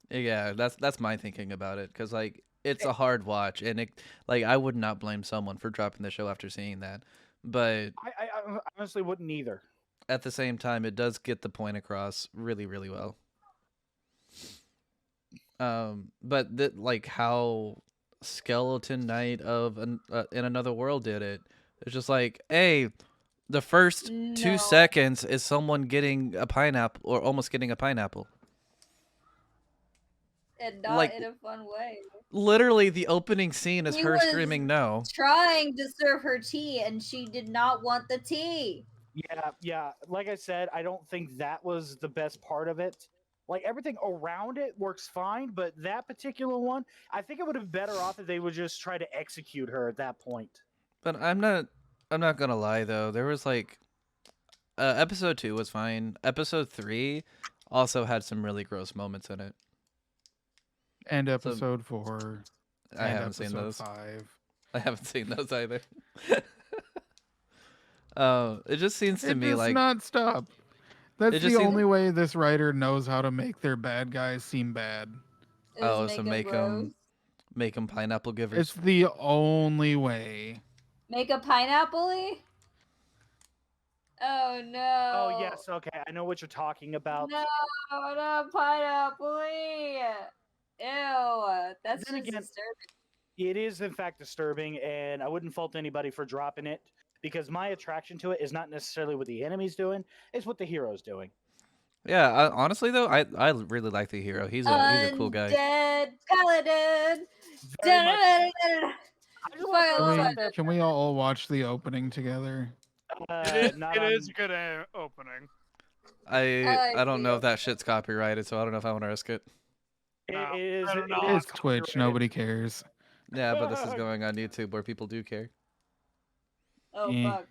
Yeah, that's my thinking about it, because it's a hard watch, and I would not blame someone for dropping the show after seeing that, but I honestly wouldn't either. at the same time, it does get the point across really, really well. But how Skeleton Knight of in Another World did it. It's just like, hey, the first 2 seconds is someone getting a pineapple or almost getting a pineapple. And not in a fun way. Literally, the opening scene is He her was screaming no. Trying to serve her tea, and she did not want the tea. Yeah. Like I said, I don't think that was the best part of it. Like everything around it works fine, but that particular one, I think it would have been better off if they would just try to execute her at that point. But I'm not gonna lie though. There was episode 2 was fine. Episode 3 also had some really gross moments in it. And episode 4. I and haven't seen episode those. 5. I haven't seen those either. It just seems to It me does like not stop. That's It the just seems- only way this writer knows how to make their bad guys seem bad. oh, Is so make 'em make them pineapple givers. It's the only way. Make a pineapple-y? Oh no. Oh yes, okay, I know what you're talking about. No, not pineapple-y. Ew. That's Then just again- disturbing. It is in fact disturbing, and I wouldn't fault anybody for dropping it because my attraction to it is not necessarily what the enemy's doing; it's what the hero's doing. Yeah, honestly though, I really like the hero. He's a cool guy. Undead paladin. Very much so. Dun-dun-dun-dun. I just wanna Fucking throw love this out it. there, Can we all watch the opening together? not It on- is a good opening. I don't know the if that shit's copyrighted, so I don't know if I want to risk it. No, It is. better It not. is It's Twitch. copyrighted. Nobody cares. Yeah, but this is going on YouTube where people do care. Oh Eh. fuck.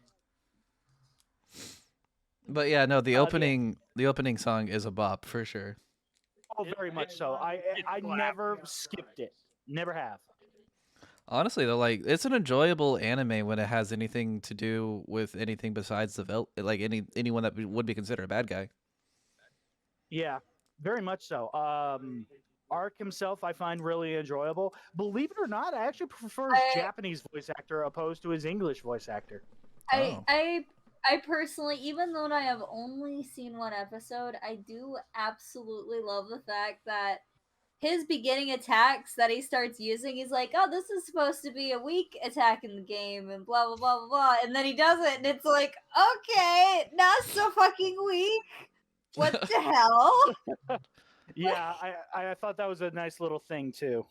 But yeah, no, the Yeah. opening song is a bop for sure. Oh, very much so. I black. never skipped it. Never have. Honestly though, like it's an enjoyable anime when it has anything to do with anything besides the like anyone that would be considered a bad guy. Yeah, very much so. Ark himself, I find really enjoyable. Believe it or not, I actually prefer his I- Japanese voice actor opposed to his English voice actor. Oh. I personally, even though I have only seen one episode, I do absolutely love the fact that his beginning attacks that he starts using, he's like, oh, this is supposed to be a weak attack in the game, and blah, blah, blah, blah, blah. And then he does it, and it's like, okay, not so fucking weak. What the hell? Yeah, I thought that was a nice little thing too.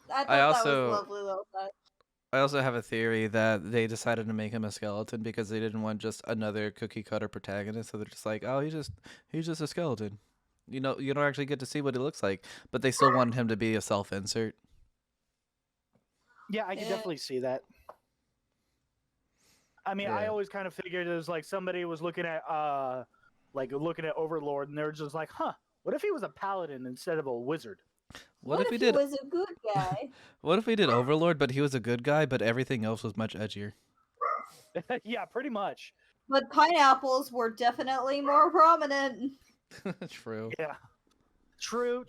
I thought I that also- was a lovely little touch. I also have a theory that they decided to make him a skeleton because they didn't want just another cookie cutter protagonist. So they're just like, oh, he's just a skeleton. You know, you don't actually get to see what he looks like, but they still wanted him to be a self-insert. Yeah, I can Yeah. definitely see that. I mean, I Yeah. always kind of figured it was like somebody was looking at Overlord, and they're just like, huh, what if he was a paladin instead of a wizard? What if we he did? was a good guy? What if we did Overlord, but he was a good guy, but everything else was much edgier? Yeah, pretty much. But pineapples were definitely more prominent. True. Yeah. True.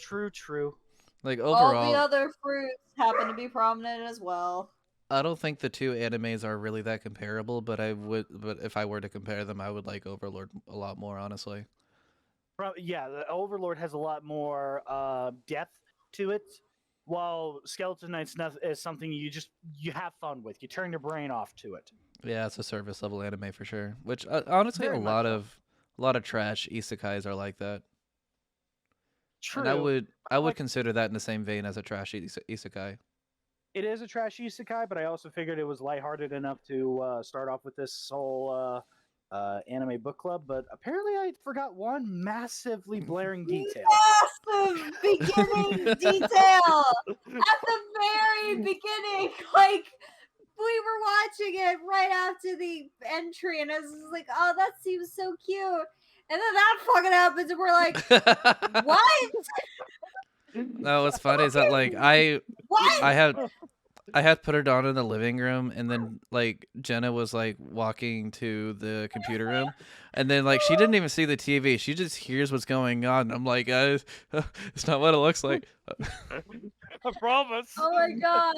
Like All overall, the other fruits happen to be prominent as well. I don't think the two animes are really that comparable. But if I were to compare them, I would like Overlord a lot more, honestly. Yeah, the Overlord has a lot more depth to it, while Skeleton Knights is something you have fun with. You turn your brain off to it. Yeah, it's a service level anime for sure. Which honestly, Very a much lot so. of trash isekais are like that. True. And I would Like- consider that in the same vein as a trash isekai. It is a trash isekai, but I also figured it was lighthearted enough to start off with this whole anime book club. But apparently, I forgot one massively blaring detail. Massive beginning detail at the very beginning. Like, we were watching it right after the entry, and I was just like, oh, that seems so cute. And then that fucking happens, and we're like, what? No, what's funny is that like What? I had put it on in the living room, and then like Jenna was like walking to the computer room, and then like she didn't even see the TV. She just hears what's going on. I'm like, guys, it's not what it looks like. I promise. Oh my god.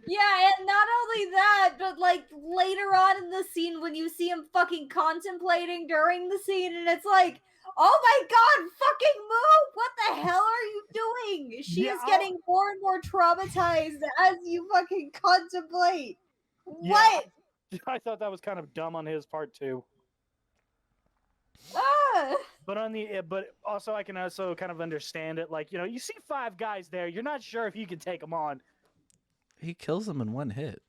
Yeah, and not only that, but like later on in the scene when you see him fucking contemplating during the scene, and it's like, oh my god, fucking move! What the hell are you doing? She Yeah, is getting more and more traumatized as you fucking contemplate. Yeah. What? I thought that was kind of dumb on his part too. Ah! But also I can also kind of understand it. Like, you see 5 guys there, you're not sure if you can take them on. He kills them in one hit.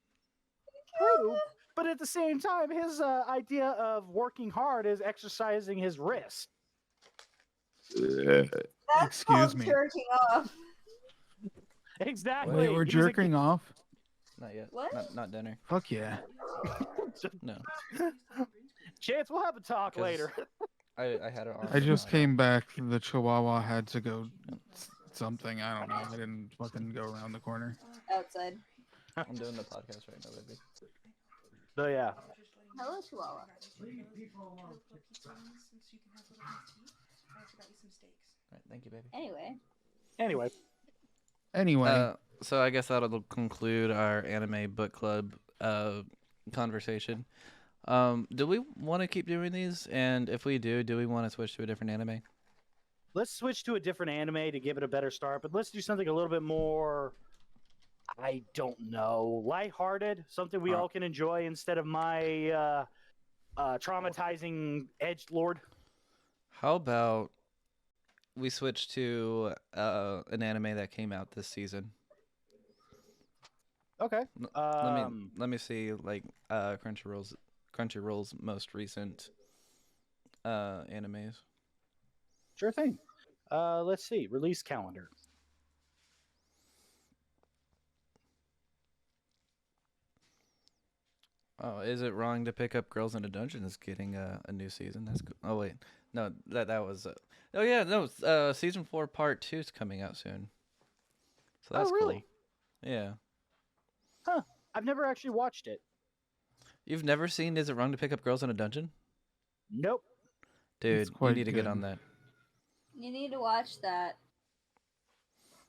True, but at the same time, his idea of working hard is exercising his wrist. That's Excuse called me. jerking off. Exactly. Wait, we're He's a- jerking off? Not yet. What? Not dinner. Fuck yeah. No. Chance, we'll have a talk 'Cause later. I had it on. I just came back. The Chihuahua had to go something. I don't know. I didn't fucking go around the corner. Outside. I'm doing the podcast right now, baby. So yeah. Hello, Chihuahua. All right, thank you, baby. Anyway. So I guess that'll conclude our anime book club conversation. Do we want to keep doing these? And if we do we want to switch to a different anime? Let's switch to a different anime to give it a better start, but let's do something a little bit more, I don't know, lighthearted, something we all can enjoy instead of my traumatizing edgelord. How about we switch to an anime that came out this season? Okay. Let me see, like Crunchyroll's most recent animes. Sure thing. Let's see. Release calendar. Oh, is it wrong to pick up Girls in a Dungeon is getting a new season? That's cool. Oh wait, no, that was. Oh yeah, no. Season 4 Part 2 is coming out soon. So that's really? Cool. Yeah. Huh. I've never actually watched it. You've never seen Is It Wrong to Pick Up Girls in a Dungeon? Nope. Dude, you need to get on that. You need to watch that.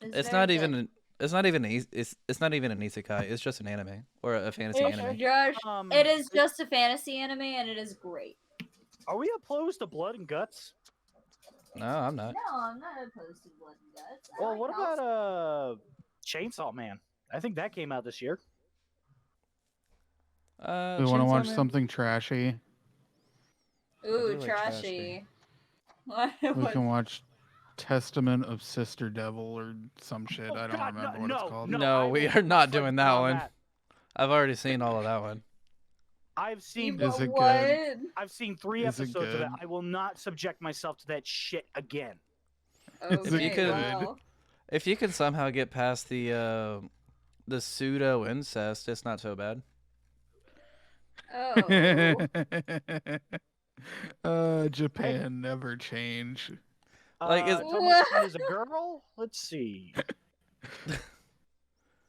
It's not even an isekai. It's just an anime or a fantasy anime. Josh, it is just a fantasy anime, and it is great. Are we opposed to blood and guts? No, I'm not. No, I'm not opposed to blood and guts. Well, what about Chainsaw Man? I think that came out this year. We want to watch something trashy. Ooh, trashy. We can watch Testament of Sister Devil or some shit. I don't remember what it's called. No, we are not doing that one. I've already seen all of that one. I've seen. Is it good? I've seen 3 episodes of it. I will not subject myself to that shit again. If you can somehow get past the pseudo incest, it's not so bad. Japan never change. Like, is a girl? Let's see.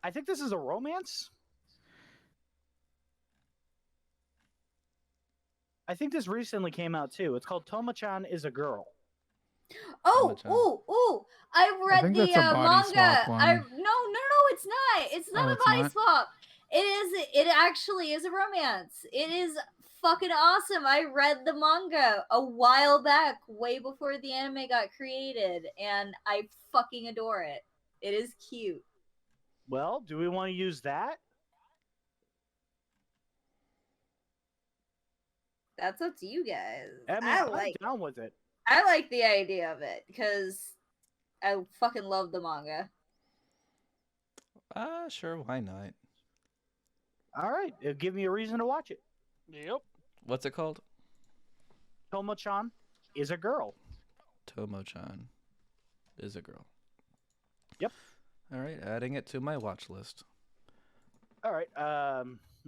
I think this is a romance. I think this recently came out too. It's called Toma-chan is a Girl. Oh! I read the manga. No, it's not. It's not a body swap. It actually is a romance. It is fucking awesome. I read the manga a while back, way before the anime got created, and I fucking adore it. It is cute. Well, do we want to use that? That's up to you guys. I'm down with it. I like the idea of it because I fucking love the manga. Sure, why not? All right, it'll give me a reason to watch it. Yep. What's it called? Tomo-chan is a girl. Tomo-chan is a girl. Yep. All right, adding it to my watch list. All right.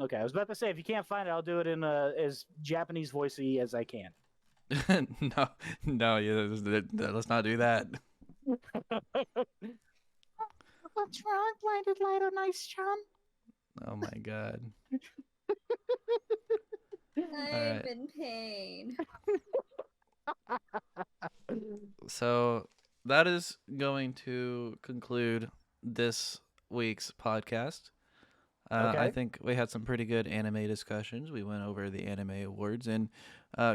Okay, I was about to say if you can't find it, I'll do it in as Japanese voicey as I can. No, let's not do that. What's wrong, blinded light on Ice-chan? Oh my god. I'm in pain. So that is going to conclude this week's podcast. Okay. I think we had some pretty good anime discussions. We went over the anime awards, and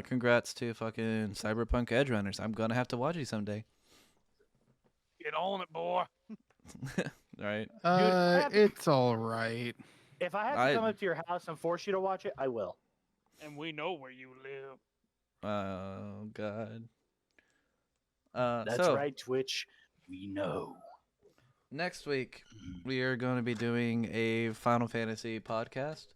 congrats to fucking Cyberpunk Edgerunners. I'm gonna have to watch you someday. Get on it, boy. Right. It's all right. If I have to come up to your house and force you to watch it, I will. And we know where you live. Oh god. That's right, Twitch. We know. Next week, we are going to be doing a Final Fantasy podcast.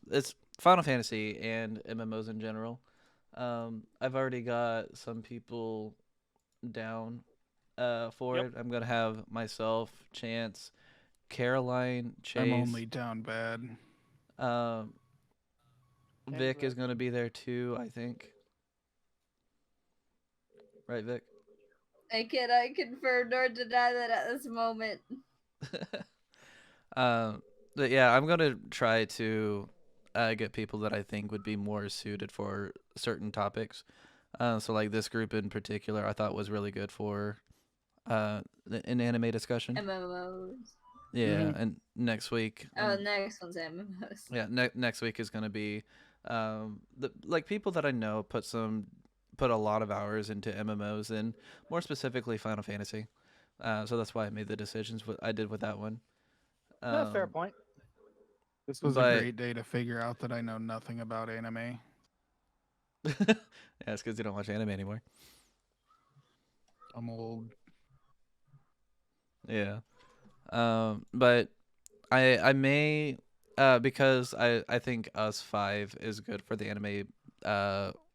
It's Final Fantasy and MMOs in general. I've already got some people down for it. I'm gonna have myself, Chance, Caroline, Chase. I'm only down bad. Vic is going to be there too, I think. Right, Vic? I cannot confirm nor deny that at this moment. But yeah, I'm going to try to get people that I think would be more suited for certain topics. So like this group in particular, I thought was really good for an anime discussion. MMOs. Yeah, and next week. Next one's MMOs. Yeah, next week is going to be the like people that I know put a lot of hours into MMOs and more specifically Final Fantasy. So that's why I made the decisions I did with that one. Fair point. This was but- a great day to figure out that I know nothing about anime. Yeah, it's because you don't watch anime anymore. I'm old. Yeah. But I may because I think Us 5 is good for the anime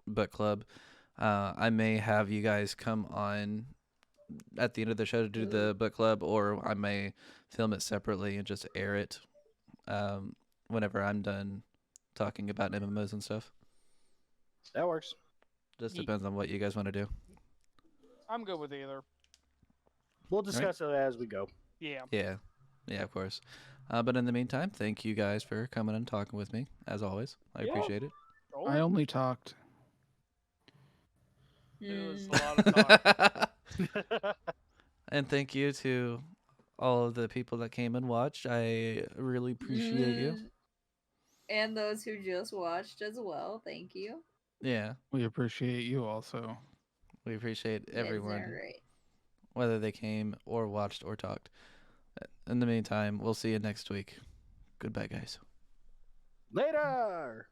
book club. I may have you guys come on at the end of the show to do the book club, or I may film it separately and just air it whenever I'm done talking about MMOs and stuff. That works. Just depends on what you guys want to do. I'm good with either. We'll discuss it as we go. Yeah. Yeah, of course. But in the meantime, thank you guys for coming and talking with me, as always. I appreciate it. Oh, I only talked. it was a lot of talk. And thank you to all of the people that came and watched. I really appreciate you. And those who just watched as well. Thank you. Yeah, We appreciate you also. we appreciate You guys are everyone, great. whether they came or watched or talked. In the meantime, we'll see you next week. Goodbye, guys. Later.